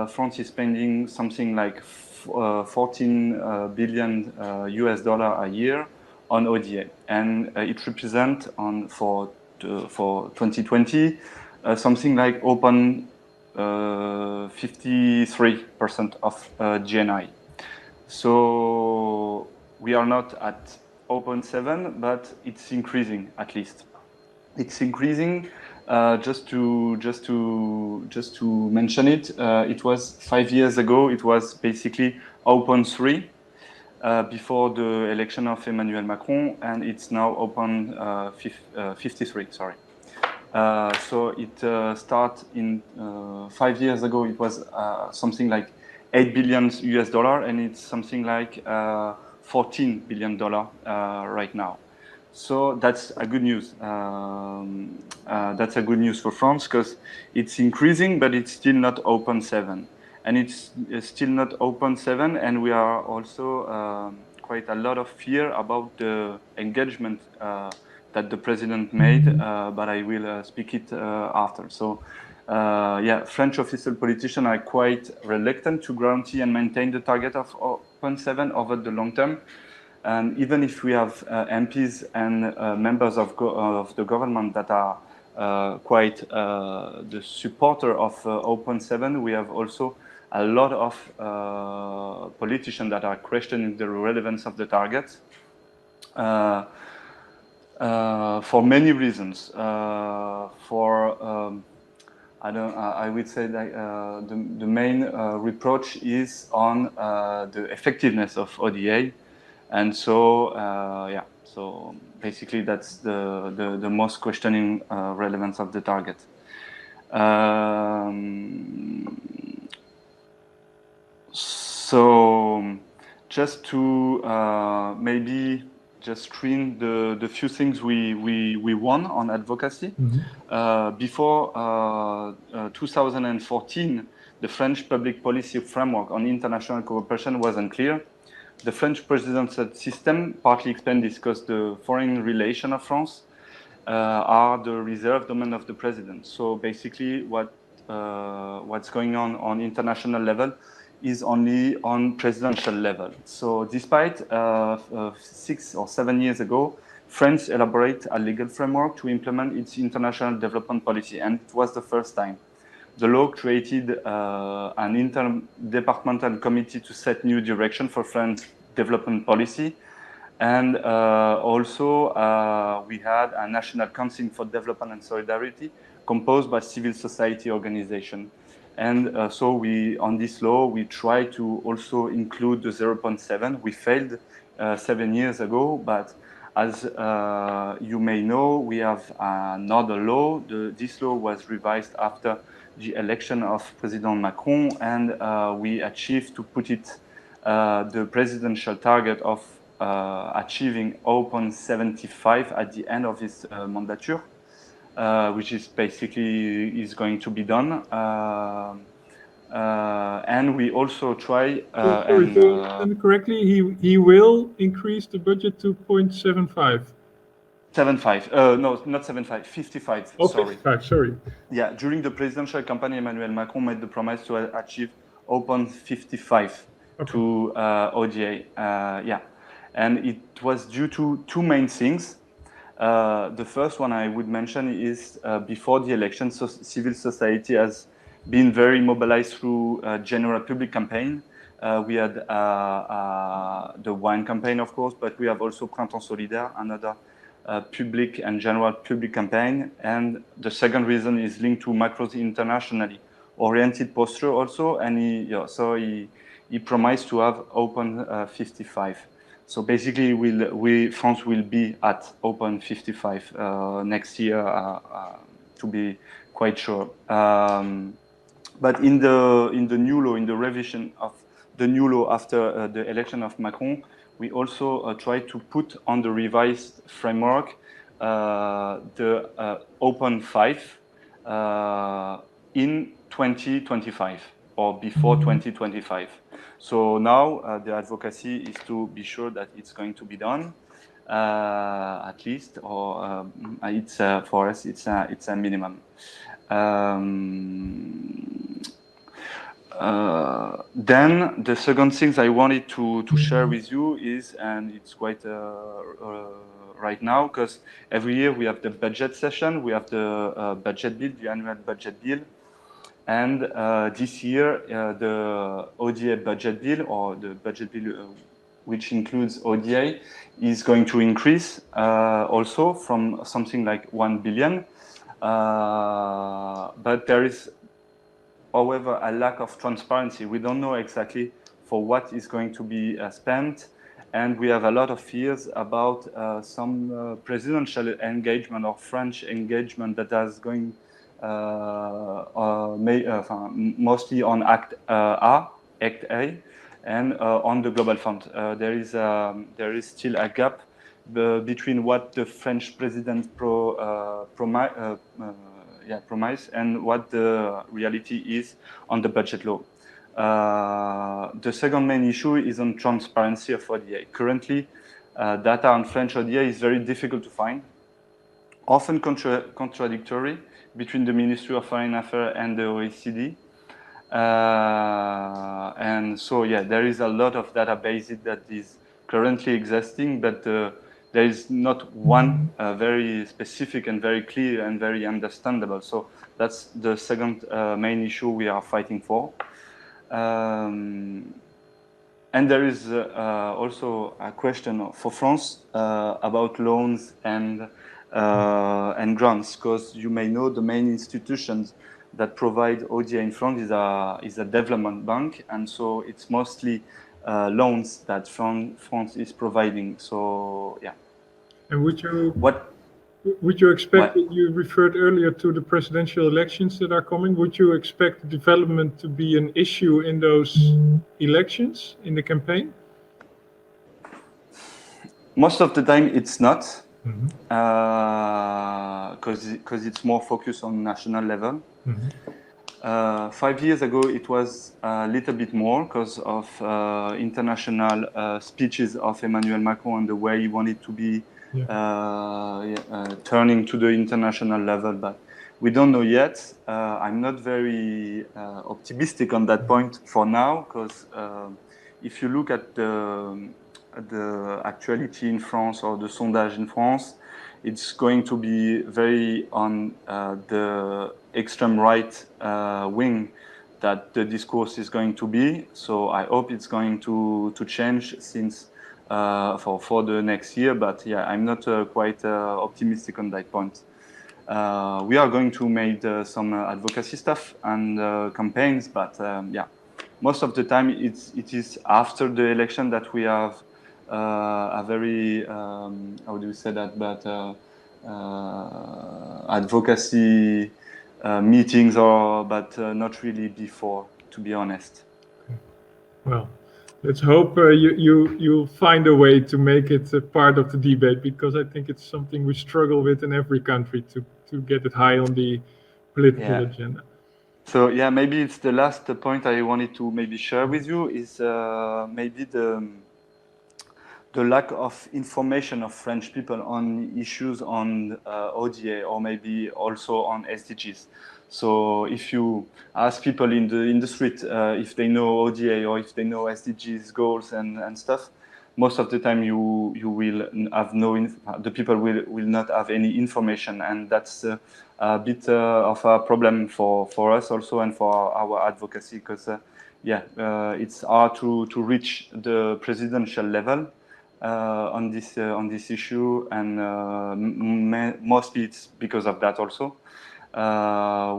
France is spending something like 14 billion US dollar a year on ODA, and it represents for 2020 something like 53% of GNI. So we are not at 0.7, but it's increasing at least. It's increasing. Just to mention it, it was 5 years ago. It was basically 0.3 before the election of Emmanuel Macron, and it's now 0.53. Sorry. So it started in 5 years ago. It was something like 8 billion US dollar, and it's something like 14 billion dollar right now. So that's a good news. That's a good news for France, because it's increasing, but it's still not 0.7, and it's still not 0.7, and we are also quite a lot of fear about the engagement that the president made, but I will speak it after. So yeah, French official politicians are quite reluctant to guarantee and maintain the target of 0.7 over the long term. And even if we have MPs and members of the government that are quite the supporter of 0.7, we have also a lot of politicians that are questioning the relevance of the target for many reasons. I would say that the main reproach is on the effectiveness of ODA. And so, yeah, so basically that's the most questioning relevance of the target. So just to maybe just screen the few things we won on advocacy. Before 2014, the French public policy framework on international cooperation was unclear. The French presidential system, partly explained this because the foreign relations of France are the reserve domain of the president. So basically what's going on international level is only on presidential level. So despite 6 or 7 years ago, France elaborated a legal framework to implement its international development policy, and it was the first time. The law created an interdepartmental committee to set new direction for French development policy. And also we had a National Council for Development and Solidarity composed by civil society organizations. And so on this law, we tried to also include the 0.7. We failed 7 years ago, but as you may know, we have another law. This law was revised after the election of President Macron, and we achieved to put it the presidential target of achieving 0.75 at the end of his mandature, which is basically is going to be done. And we also try. Sorry, to understand correctly, he will increase the budget to 0.75. 75. No, not 75. 55. Oh, sorry. 55. Sorry. Yeah, during the presidential campaign, Emmanuel Macron made the promise to achieve 0.55 to ODA. Yeah, and it was due to two main things. The first one I would mention is before the election, so civil society has been very mobilized through general public campaign. We had the wine campaign, of course, but we have also Printemps Solidaire, another public and general public campaign. And the second reason is linked to Macron's internationally oriented posture also. And he promised to have open 55. So basically, France will be at open 55 next year, to be quite sure. But in the new law, in the revision of the new law after the election of Macron, we also try to put on the revised framework the open 5 in 2025 or before 2025. So now the advocacy is to be sure that it's going to be done, at least, or it's for us it's a minimum. Then the second thing I wanted to share with you is, and it's quite right now, because every year we have the budget session, we have the budget bill, the annual budget bill, and this year the ODA budget bill, or the budget bill which includes ODA, is going to increase also from something like 1 billion. But there is, however, a lack of transparency. We don't know exactly for what is going to be spent, and we have a lot of fears about some presidential engagement or French engagement that is going mostly on Act A, and on the Global Fund. There is still a gap between what the French president promise and what the reality is on the budget law. The second main issue is on transparency of ODA. Currently, data on French ODA is very difficult to find, often contradictory between the Ministry of Foreign Affairs and the OECD. And so, there is a lot of databases that is currently existing, but there is not one very specific and very clear and very understandable. So that's the second main issue we are fighting for. And there is also a question for France about loans and grants, because you may know the main institutions that provide ODA in France is a development bank, and so it's mostly loans that France is providing. So And would you expect, you referred earlier to the presidential elections that are coming, would you expect development to be an issue in those elections, in the campaign? Most of the time it's not, because it's more focused on national level. 5 years ago it was a little bit more because of international speeches of Emmanuel Macron and the way he wanted to be turning to the international level, but we don't know yet. I'm not very optimistic on that point for now, because if you look at the actuality in France or the sondage in France, it's going to be very on the extreme right wing that the discourse is going to be. So I hope it's going to change since for the next year. But I'm not quite optimistic on that point. We are going to make some advocacy stuff and campaigns, but most of the time it is after the election that we have a very how do you say that? But advocacy meetings, but not really before, to be honest. Well, let's hope you'll find a way to make it a part of the debate, because I think it's something we struggle with in every country to get it high on the political agenda. So maybe it's the last point I wanted to maybe share with you is maybe the lack of information of French people on issues on ODA, or maybe also on SDGs. So if you ask people in the street if they know ODA or if they know SDGs goals and stuff, most of the time you will have the people will not have any information, and that's a bit of a problem for us also and for our advocacy, because it's hard to reach the presidential level. on this issue, and mostly it's because of that also.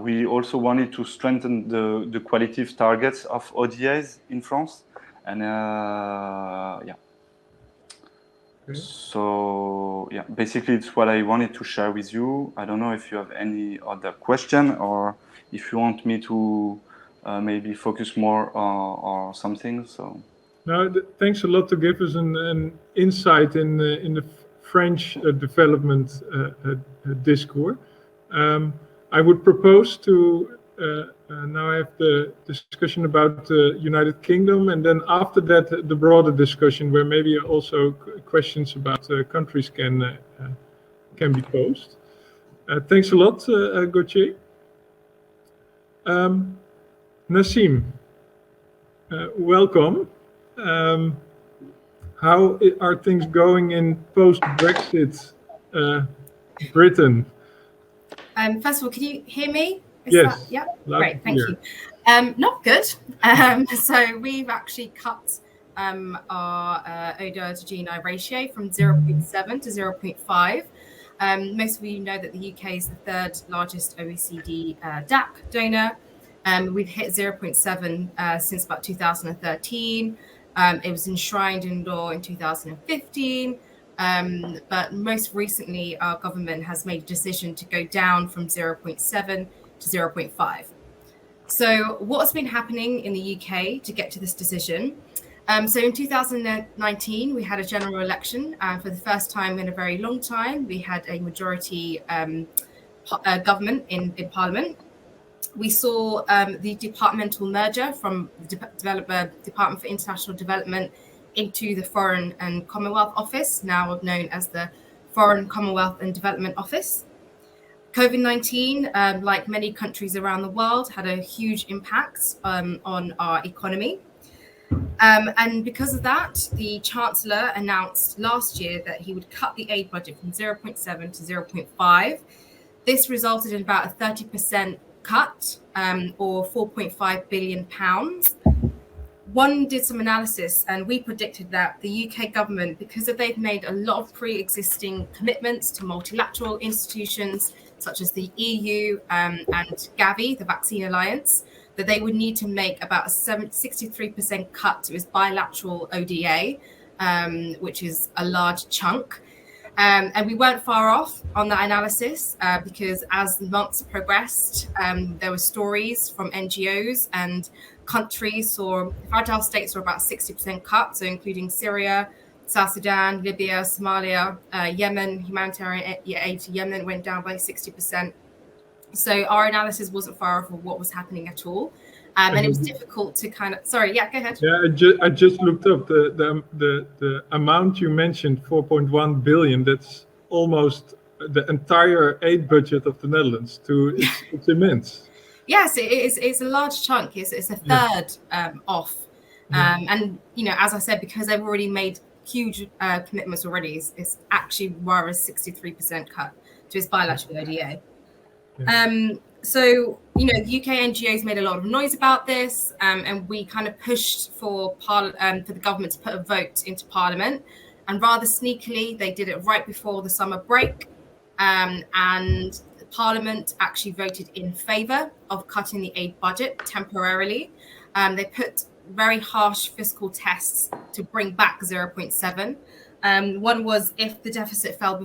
We also wanted to strengthen the qualitative targets of ODAs in France, and yeah. Okay. So yeah, basically it's what I wanted to share with you. I don't know if you have any other question, or if you want me to maybe focus more or something. So No, thanks a lot to give us an insight in the French development discourse. I would propose to now have the discussion about the United Kingdom, and then after that the broader discussion where maybe also questions about countries can be posed. Thanks a lot, Gauthier. Nassim, welcome. How are things going in post-Brexit Britain? First of all, can you hear me? Yes. Yeah. Loud Great. and Thank clear. you. Not good. So we've actually cut our Oda to GNI ratio from 0.7 to 0.5. Most of you know that the UK is the third largest OECD DAP donor. We've hit 0.7 since about 2013. It was enshrined in law in 2015. But most recently, our government has made a decision to go down from 0.7 to 0.5. So what's been happening in the UK to get to this decision? So in 2019, we had a general election. For the first time in a very long time, we had a majority government in Parliament. We saw the departmental merger from the Department for International Development into the Foreign and Commonwealth Office, now known as the Foreign, Commonwealth and Development Office. COVID-19, like many countries around the world, had a huge impact on our economy. And because of that, the Chancellor announced last year that he would cut the aid budget from 0.7 to 0.5. This resulted in about a 30% cut, or £4.5 billion. One did some analysis, and we predicted that the UK government, because they've made a lot of pre-existing commitments to multilateral institutions such as the EU and Gavi, the Vaccine Alliance, that they would need to make about a 63% cut to its bilateral ODA, which is a large chunk. And we weren't far off on that analysis because as the months progressed, there were stories from NGOs and countries saw fragile states were about 60% cut, so including Syria, South Sudan, Libya, Somalia, Yemen. Humanitarian aid to Yemen went down by 60%. So our analysis wasn't far off of what was happening at all. And it was difficult to kind of, sorry, yeah, go ahead. Yeah, I just looked up the amount you mentioned, 4.1 billion. That's almost the entire aid budget of the Netherlands. It's immense. Yes, it is. It's a large chunk. It's a third off. And as I said, because they've already made huge commitments already, it's actually more a 63% cut to its bilateral ODA. So, the UK NGOs made a lot of noise about this, and we kind of pushed for the government to put a vote into Parliament. And rather sneakily, they did it right before the summer break. And Parliament actually voted in favour of cutting the aid budget temporarily. They put very harsh fiscal tests to bring back 0.7. One was if the deficit fell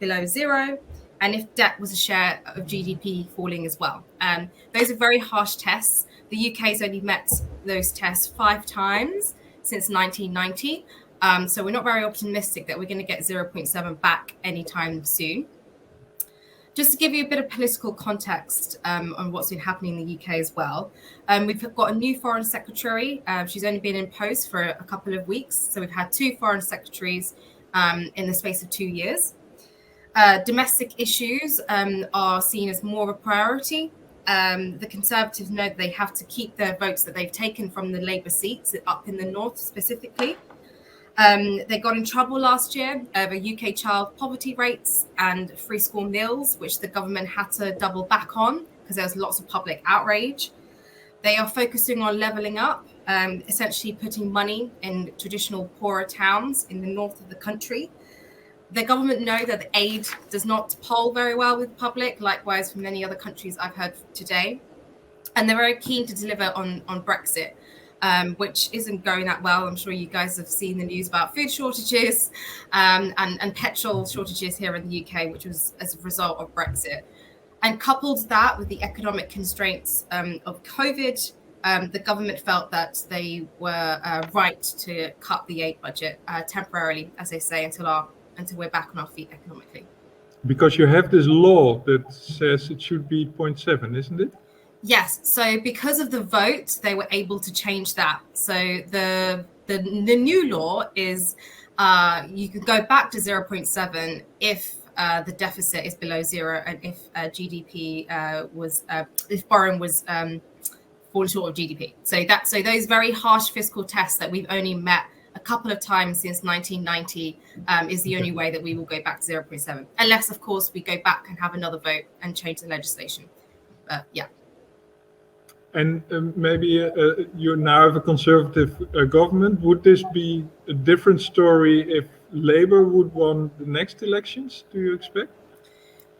below zero, and if debt was a share of GDP falling as well. Those are very harsh tests. The UK has only met those tests 5 times since 1990. So we're not very optimistic that we're going to get 0.7 back anytime soon. Just to give you a bit of political context on what's been happening in the UK as well. We've got a new foreign secretary. She's only been in post for a couple of weeks. So we've had 2 foreign secretaries in the space of 2 years. Domestic issues are seen as more of a priority. The Conservatives know that they have to keep their votes that they've taken from the Labour seats up in the north specifically. They got in trouble last year over UK child poverty rates and free school meals, which the government had to double back on because there was lots of public outrage. They are focusing on levelling up essentially putting money in traditional poorer towns in the north of the country. The government know that the aid does not poll very well with the public, likewise from many other countries I've heard today. And they're very keen to deliver on Brexit, which isn't going that well. I'm sure you guys have seen the news about food shortages and petrol shortages here in the UK, which was as a result of Brexit. And coupled that with the economic constraints of COVID, the government felt that they were right to cut the aid budget temporarily, as they say, until we're back on our feet economically. Because you have this law that says it should be 0.7, isn't it? Yes. So because of the vote, they were able to change that. So the new law is you can go back to 0.7 if the deficit is below zero and if GDP if borrowing was falling short of GDP. So those very harsh fiscal tests that we've only met a couple of times since 1990 is the only way that we will go back to 0.7, unless of course we go back and have another vote and change the legislation. Yeah. And maybe you now have a conservative government. Would this be a different story if Labour would won the next elections, do you expect?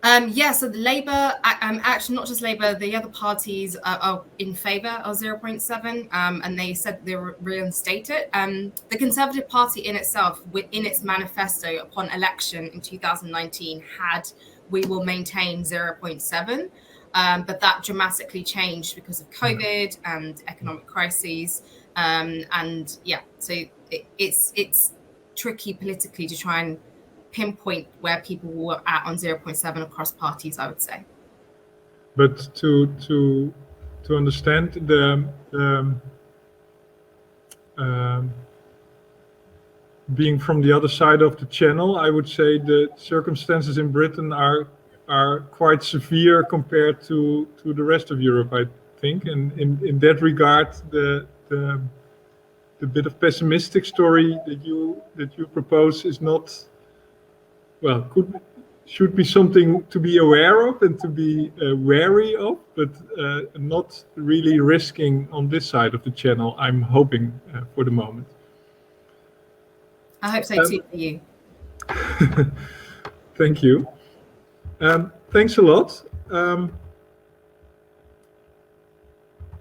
Yeah, so the Labour, actually not just Labour, the other parties are in favour of 0.7, and they said they were reinstate it. The Conservative Party in itself, within its manifesto upon election in 2019, had "we will maintain 0.7", but that dramatically changed because of COVID and economic crises, and yeah, so it's tricky politically to try and pinpoint where people were at on 0.7 across parties, I would say. But to understand the being from the other side of the channel, I would say the circumstances in Britain are quite severe compared to the rest of Europe, I think. And in that regard, the bit of pessimistic story that you propose is not, well, should be something to be aware of and to be wary of, but not really risking on this side of the channel, I'm hoping, for the moment. I hope so too for you. Thank you. Thanks a lot.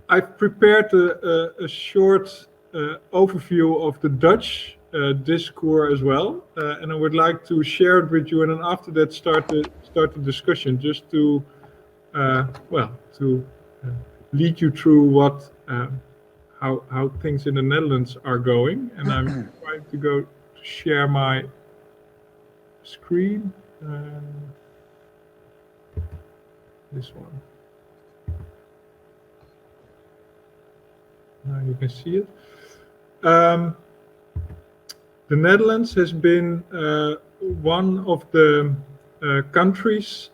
I've prepared a short overview of the Dutch discours as well, and I would like to share it with you, and then after that start the discussion, just to lead you through what how things in the Netherlands are going. And I'm trying to go to share my screen. This one. Now you can see it. The Netherlands has been one of the countries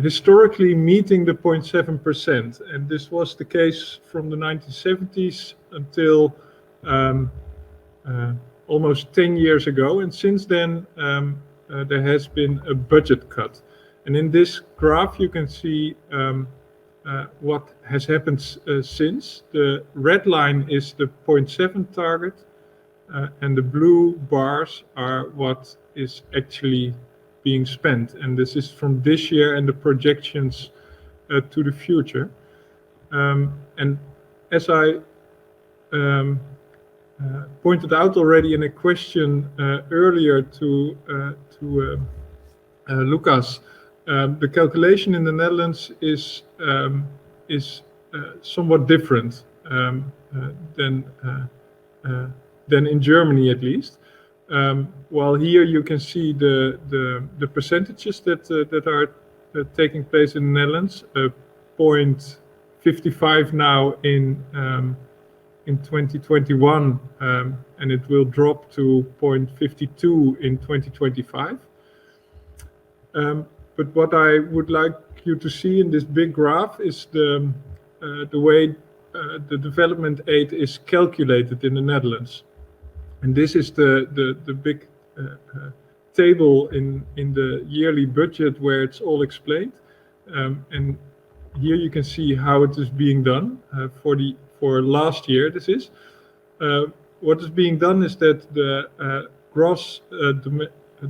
historically meeting the 0.7%, and this was the case from the 1970s until almost 10 years ago, and since then there has been a budget cut. And in this graph you can see what has happened since. The red line is the 0.7 target, and the blue bars are what is actually being spent. And this is from this year and the projections to the future. And as I pointed out already in a question earlier to Lucas, the calculation in the Netherlands is somewhat different than in Germany, at least. While here you can see the percentages that are taking place in the Netherlands. 0.55 now in 2021, and it will drop to 0.52 in 2025. But what I would like you to see in this big graph is the way the development aid is calculated in the Netherlands. And this is the big table in the yearly budget where it's all explained. And here you can see how it is being done for last year. This is what is being done is that the gross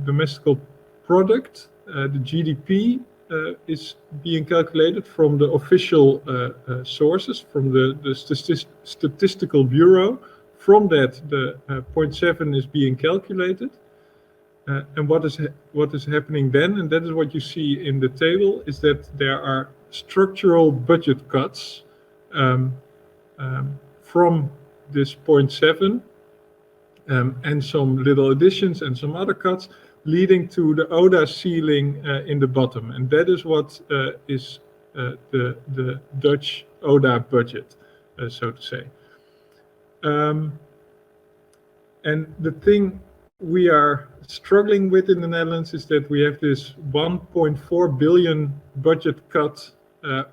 domestic product, the GDP, is being calculated from the official sources, from the Statistical Bureau. From that, the 0.7 is being calculated. And what is happening then, and that is what you see in the table, is that there are structural budget cuts from this 0.7 and some little additions and some other cuts, leading to the ODA ceiling in the bottom. And that is what is the Dutch ODA budget, so to say. And the thing we are struggling with in the Netherlands is that we have this 1.4 billion budget cut,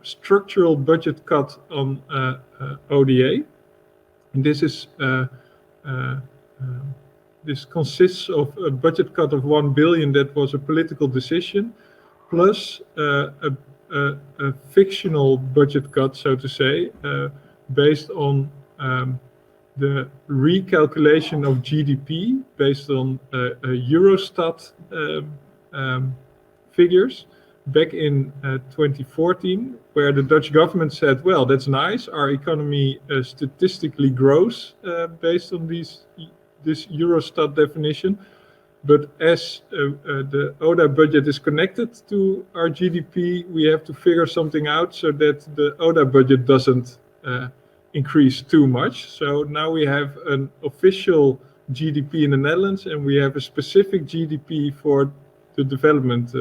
structural budget cut on ODA. And this is this consists of a budget cut of 1 billion that was a political decision, plus a fictional budget cut, so to say, based on the recalculation of GDP based on Eurostat figures back in 2014, where the Dutch government said, well, that's nice, our economy statistically grows based on this Eurostat definition, but as the ODA budget is connected to our GDP, we have to figure something out so that the ODA budget doesn't increase too much. So now we have an official GDP in the Netherlands, and we have a specific GDP for the development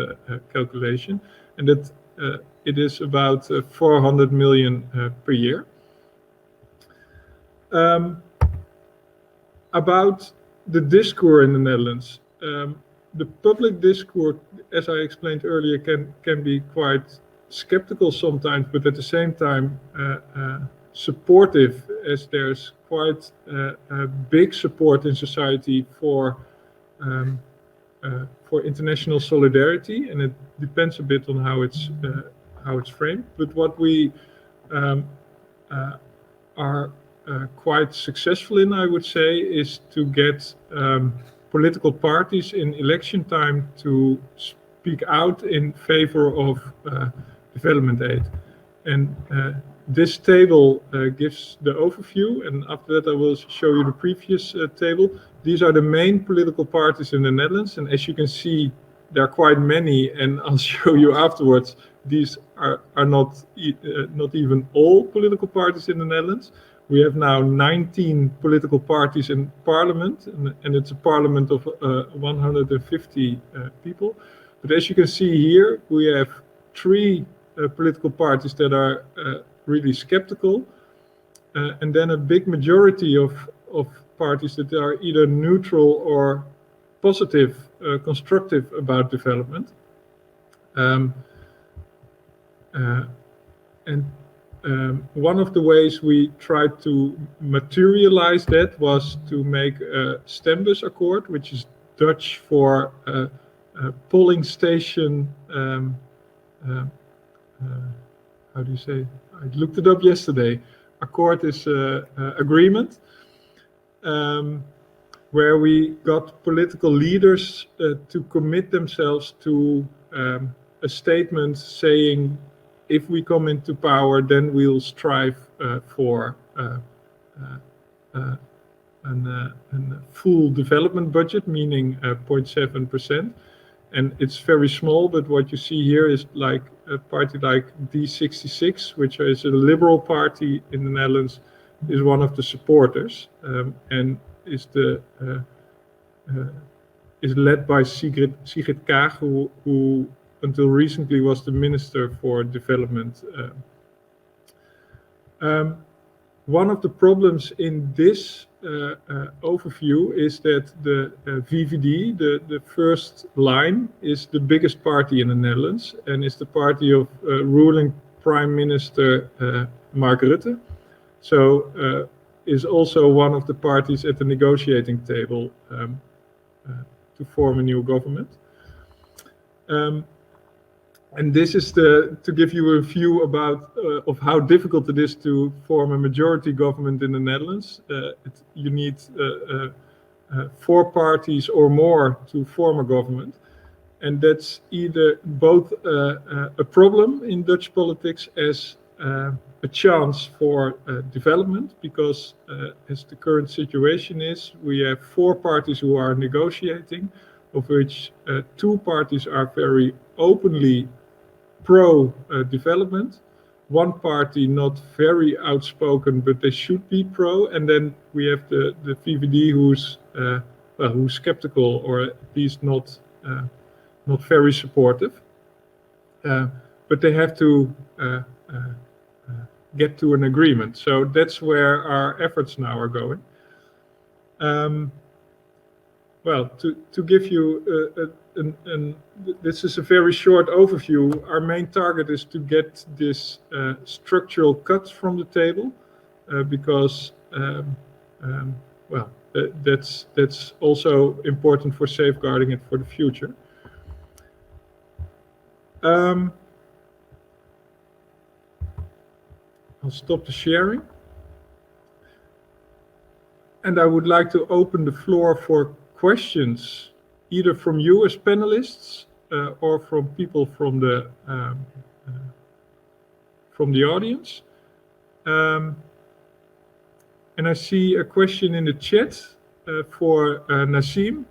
calculation, and that it is about 400 million per year. About the discours in the Netherlands, the public discourse, as I explained earlier, can be quite skeptical sometimes, but at the same time supportive, as there's quite a big support in society for international solidarity, and it depends a bit on how it's framed. But what we are quite successful in, I would say, is to get political parties in election time to speak out in favor of development aid. And this table gives the overview, and after that I will show you the previous table. These are the main political parties in the Netherlands, and as you can see, there are quite many, and I'll show you afterwards, these are not even all political parties in the Netherlands. We have now 19 political parties in parliament, and it's a parliament of 150 people. But as you can see here, we have 3 political parties that are really skeptical, and then a big majority of parties that are either neutral or positive, constructive about development. One of the ways we tried to materialize that was to make a stembus accord, which is Dutch for polling station. How do you say? I looked it up yesterday. Accord is agreement, where we got political leaders to commit themselves to a statement saying, if we come into power, then we'll strive for a full development budget, meaning 0.7%. And it's very small, but what you see here is like a party like D66, which is a liberal party in the Netherlands, is one of the supporters, and is led by Sigrid Kaag, who until recently was the Minister for Development. One of the problems in this overview is that the VVD, the first line, is the biggest party in the Netherlands and is the party of ruling Prime Minister Mark Rutte. So is also one of the parties at the negotiating table to form a new government. And this is to give you a view about of how difficult it is to form a majority government in the Netherlands. You need 4 parties or more to form a government. And that's either both a problem in Dutch politics as a chance for development, because as the current situation is, we have 4 parties who are negotiating, of which 2 parties are very openly pro-development. 1 party not very outspoken, but they should be pro, and then we have the VVD who's skeptical, or at least not very supportive. But they have to get to an agreement. So that's where our efforts now are going. Well, to give you this is a very short overview. Our main target is to get this structural cuts from the table, because well, that's also important for safeguarding it for the future. I'll stop the sharing. And I would like to open the floor for questions, either from you as panelists or from people from the audience. And I see a question in the chat for Nassim.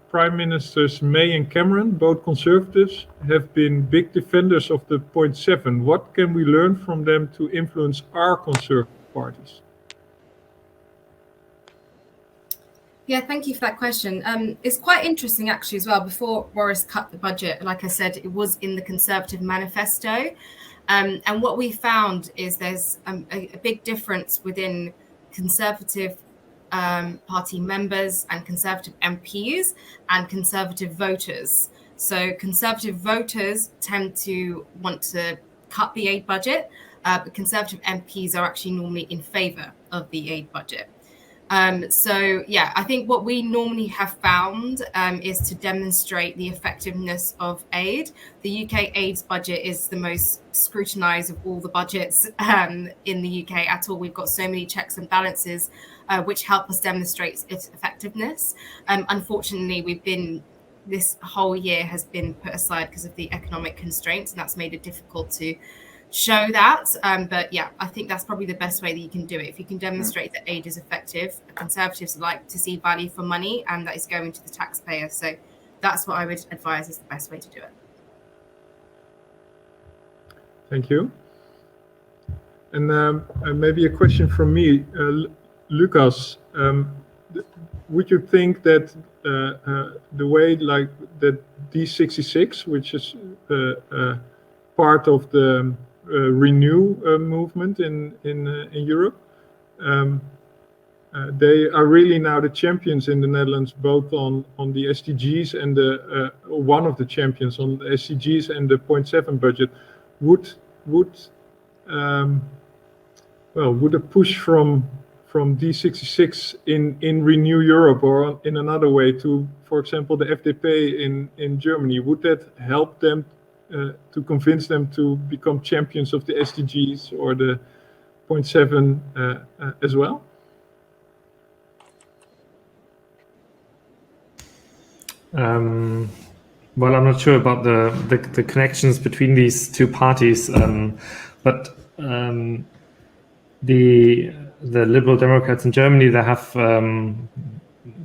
Prime Ministers May and Cameron, both Conservatives, have been big defenders of the 0.7. What can we learn from them to influence our Conservative parties? Yeah, thank you for that question. It's quite interesting actually as well. Before Boris cut the budget, like I said, it was in the Conservative manifesto. And what we found is there's a big difference within Conservative party members and Conservative MPs and Conservative voters. So Conservative voters tend to want to cut the aid budget, but Conservative MPs are actually normally in favour of the aid budget. So yeah, I think what we normally have found is to demonstrate the effectiveness of aid. The UK AIDS budget is the most scrutinised of all the budgets in the UK at all. We've got so many checks and balances which help us demonstrate its effectiveness. Unfortunately, this whole year has been put aside because of the economic constraints, and that's made it difficult to show that. But yeah, I think that's probably the best way that you can do it. If you can demonstrate that aid is effective, Conservatives like to see value for money, and that is going to the taxpayer. So that's what I would advise is the best way to do it. Thank you. And maybe a question from me, Lucas. Would you think that the way like that D66, which is part of the Renew movement in Europe, they are really now the champions in the Netherlands, both on the SDGs and one of the champions on the SDGs and the 0.7 budget. Would a push from D66 in Renew Europe, or in another way to, for example, the FDP in Germany, would that help them to convince them to become champions of the SDGs or the 0.7 as well? Well, I'm not sure about the connections between these two parties, but the Liberal Democrats in Germany, they have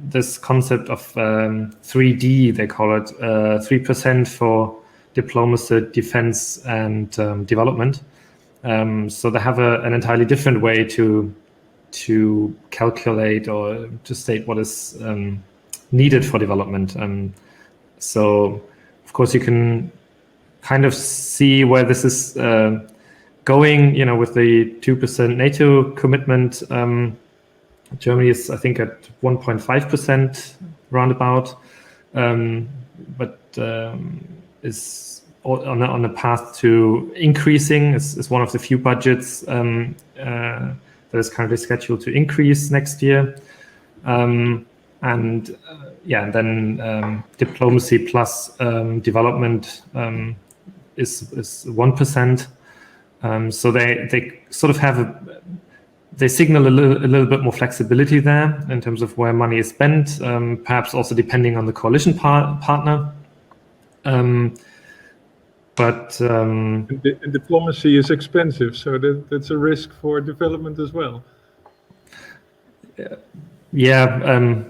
this concept of 3D, they call it, 3% for diplomacy, defense, and development. So they have an entirely different way to calculate or to state what is needed for development. So, of course, you can kind of see where this is going, with the 2% NATO commitment. Germany is, I think, at 1.5% roundabout, but is on a path to increasing. Is one of the few budgets that is currently scheduled to increase next year. And then diplomacy plus development is 1%. So they sort of they signal a little bit more flexibility there in terms of where money is spent, perhaps also depending on the coalition partner. But and diplomacy is expensive, so that's a risk for development as well. Yeah,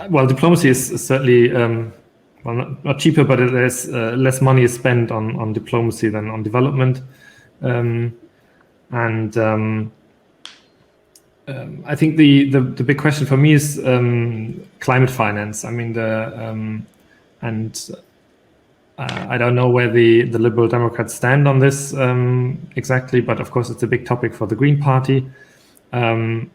well, diplomacy is certainly well, not cheaper, but there's less money is spent on diplomacy than on development, and I think the big question for me is climate finance. I mean, I don't know where the Liberal Democrats stand on this exactly, but of course it's a big topic for the Green Party, and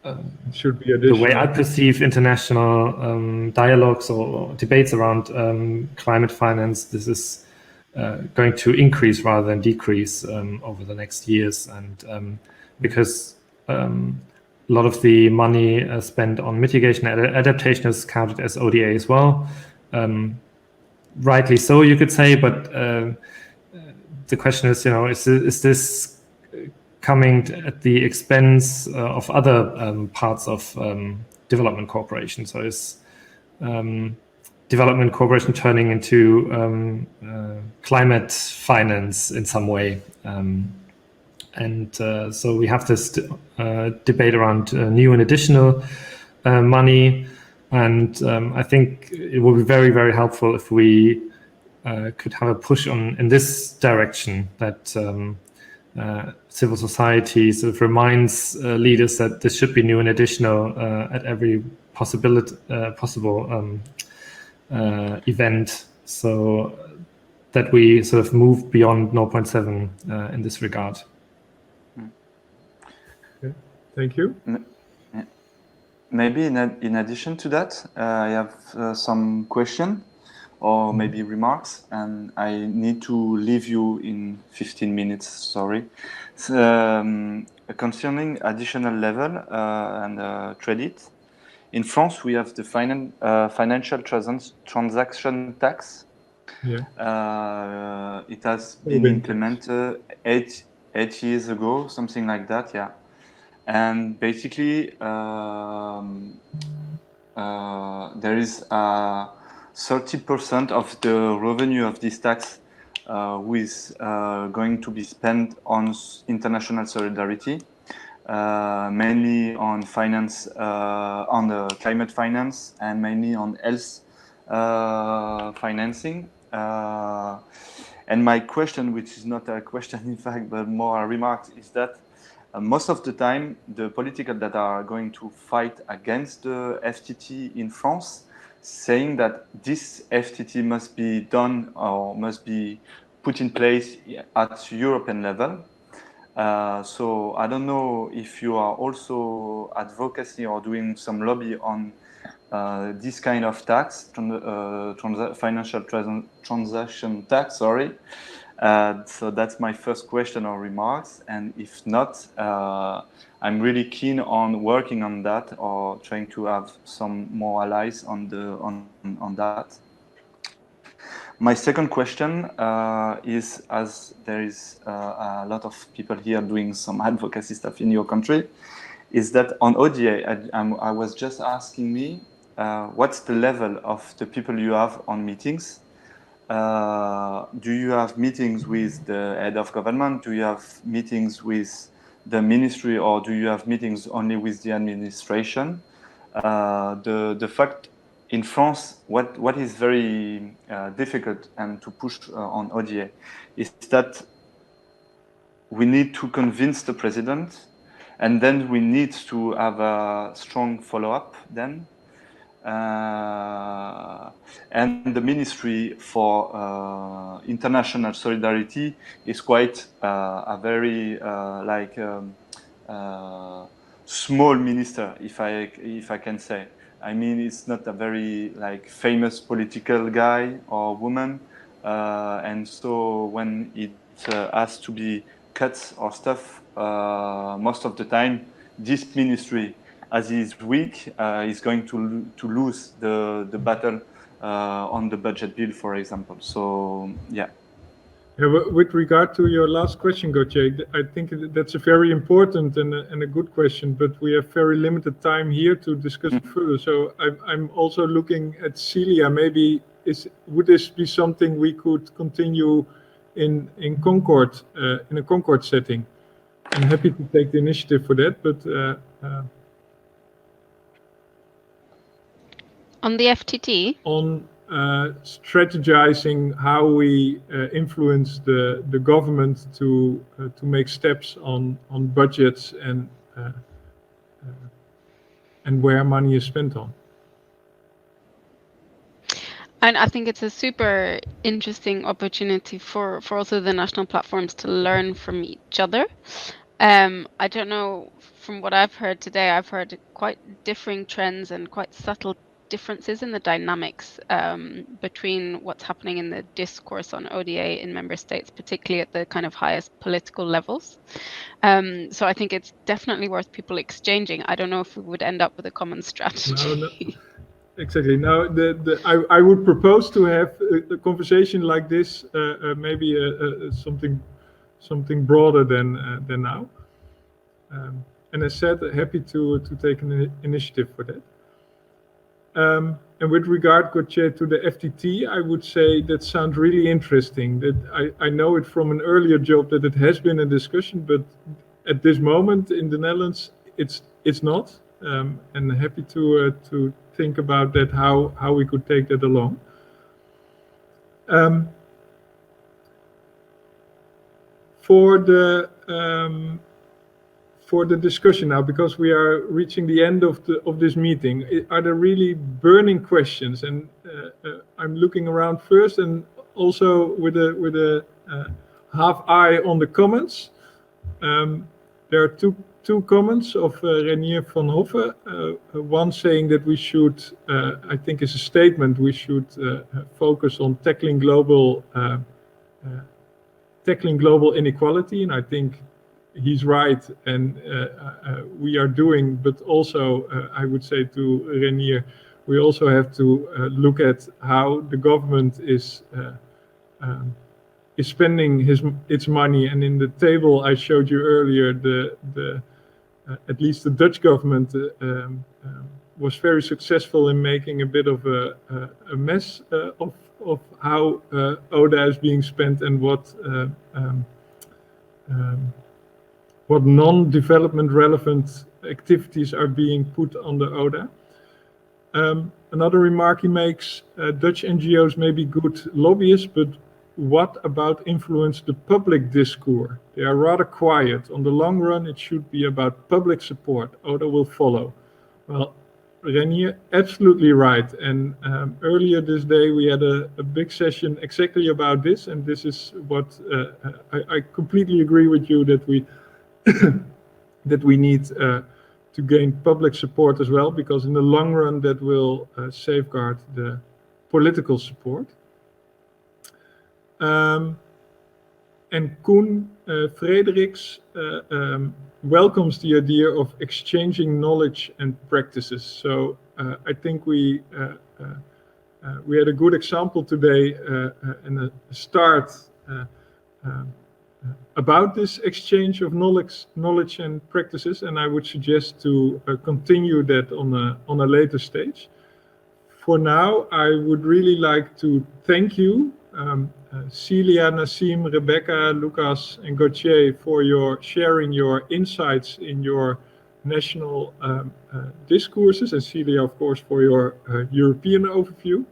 it should be the way I perceive international dialogues or debates around climate finance, this is going to increase rather than decrease over the next years, and because a lot of the money spent on mitigation and adaptation is counted as ODA as well. Rightly so, you could say, but the question is, is this coming at the expense of other parts of development cooperation? So is development cooperation turning into climate finance in some way? And so we have this debate around new and additional money. And I think it would be very, very helpful if we could have a push in this direction, that civil society sort of reminds leaders that this should be new and additional at every possible event, so that we sort of move beyond 0.7 in this regard. Okay. Thank you. Maybe in addition to that, I have some question or maybe remarks, and I need to leave you in 15 minutes, sorry. Concerning additional level and credit, in France we have the financial transaction tax. Yeah. It has been implemented 8 years ago, something like that, yeah. And basically, there is 30% of the revenue of this tax who is going to be spent on international solidarity, mainly on finance, on the climate finance, and mainly on health financing. And my question, which is not a question in fact, but more a remark, is that most of the time, the politicians that are going to fight against the FTT in France, saying that this FTT must be done or must be put in place at European level. So I don't know if you are also advocacy or doing some lobby on this kind of tax, financial transaction tax, sorry. So that's my first question or remarks, and if not, I'm really keen on working on that or trying to have some more allies on that. My second question is, as there is a lot of people here doing some advocacy stuff in your country, is that on ODA, I was just asking me, what's the level of the people you have on meetings? Do you have meetings with the head of government? Do you have meetings with the ministry, or do you have meetings only with the administration? The fact in France, what is very difficult and to push on ODA is that we need to convince the president, and then we need to have a strong follow-up then. And the Ministry for International Solidarity is quite a very small minister, if I can say. I mean, it's not a very famous political guy or woman, and so when it has to be cut or stuff, most of the time, this ministry, as he is weak, is going to lose the battle on the budget bill, for example. So yeah. Yeah, with regard to your last question, Gauthier, I think that's a very important and a good question, but we have very limited time here to discuss it further. So I'm also looking at Celia. Maybe would this be something we could continue in Concord, in a Concord setting? I'm happy to take the initiative for that, but on the FTT? On strategizing how we influence the government to make steps on budgets and where money is spent on. And I think it's a super interesting opportunity for also the national platforms to learn from each other. I don't know, from what I've heard today, I've heard quite differing trends and quite subtle differences in the dynamics between what's happening in the discourse on ODA in member states, particularly at the kind of highest political levels. So I think it's definitely worth people exchanging. I don't know if we would end up with a common strategy. No. Exactly. Now, I would propose to have a conversation like this, maybe something broader than now. And as said, happy to take an initiative for that. And with regard, Gauthier, to the FTT, I would say that sounds really interesting. That I know it from an earlier job that it has been a discussion, but at this moment in the Netherlands, it's not. And happy to think about that, how we could take that along. For the discussion now, because we are reaching the end of this meeting, are there really burning questions? And I'm looking around first, and also with a half eye on the comments. There are two comments of Renier van Hoffe. One saying that we should, I think is a statement, we should focus on tackling global inequality, and I think he's right, and we are doing, but also I would say to Renier, we also have to look at how the government is spending its money. And in the table I showed you earlier, at least the Dutch government was very successful in making a bit of a mess of how ODA is being spent and what non-development relevant activities are being put under ODA. Another remark he makes, Dutch NGOs may be good lobbyists, but what about influence the public discourse? They are rather quiet. On the long run, it should be about public support. ODA will follow. Well, Renier, absolutely right. And earlier this day, we had a big session exactly about this. And this is what I completely agree with you that we that we need to gain public support as well, because in the long run, that will safeguard the political support. And Koen Frederiks welcomes the idea of exchanging knowledge and practices. So I think we had a good example today and a start about this exchange of knowledge and practices, and I would suggest to continue that on a later stage. For now, I would really like to thank you, Celia, Nassim, Rebecca, Lucas, and Gauthier, for your sharing your insights in your national discourses, and Celia, of course, for your European overview.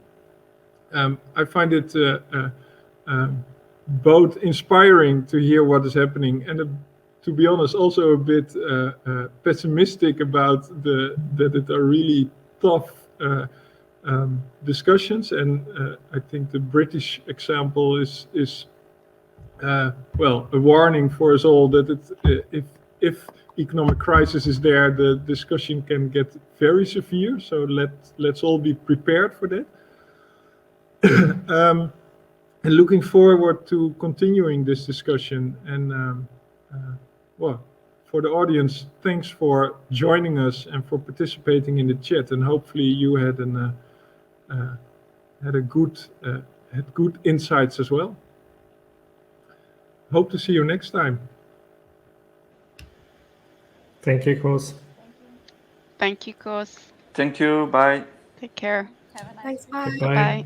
I find it both inspiring to hear what is happening and, to be honest, also a bit pessimistic about that it are really tough discussions. And I think the British example is well, a warning for us all that if economic crisis is there, the discussion can get very severe. So let's all be prepared for that. And looking forward to continuing this discussion. And well, for the audience, thanks for joining us and for participating in the chat. And hopefully you had had good insights as well. Hope to see you next time. Thank you, Koos. Thank you, Koos. Thank you. Bye. Take care. Thanks, bye. Goodbye. Bye.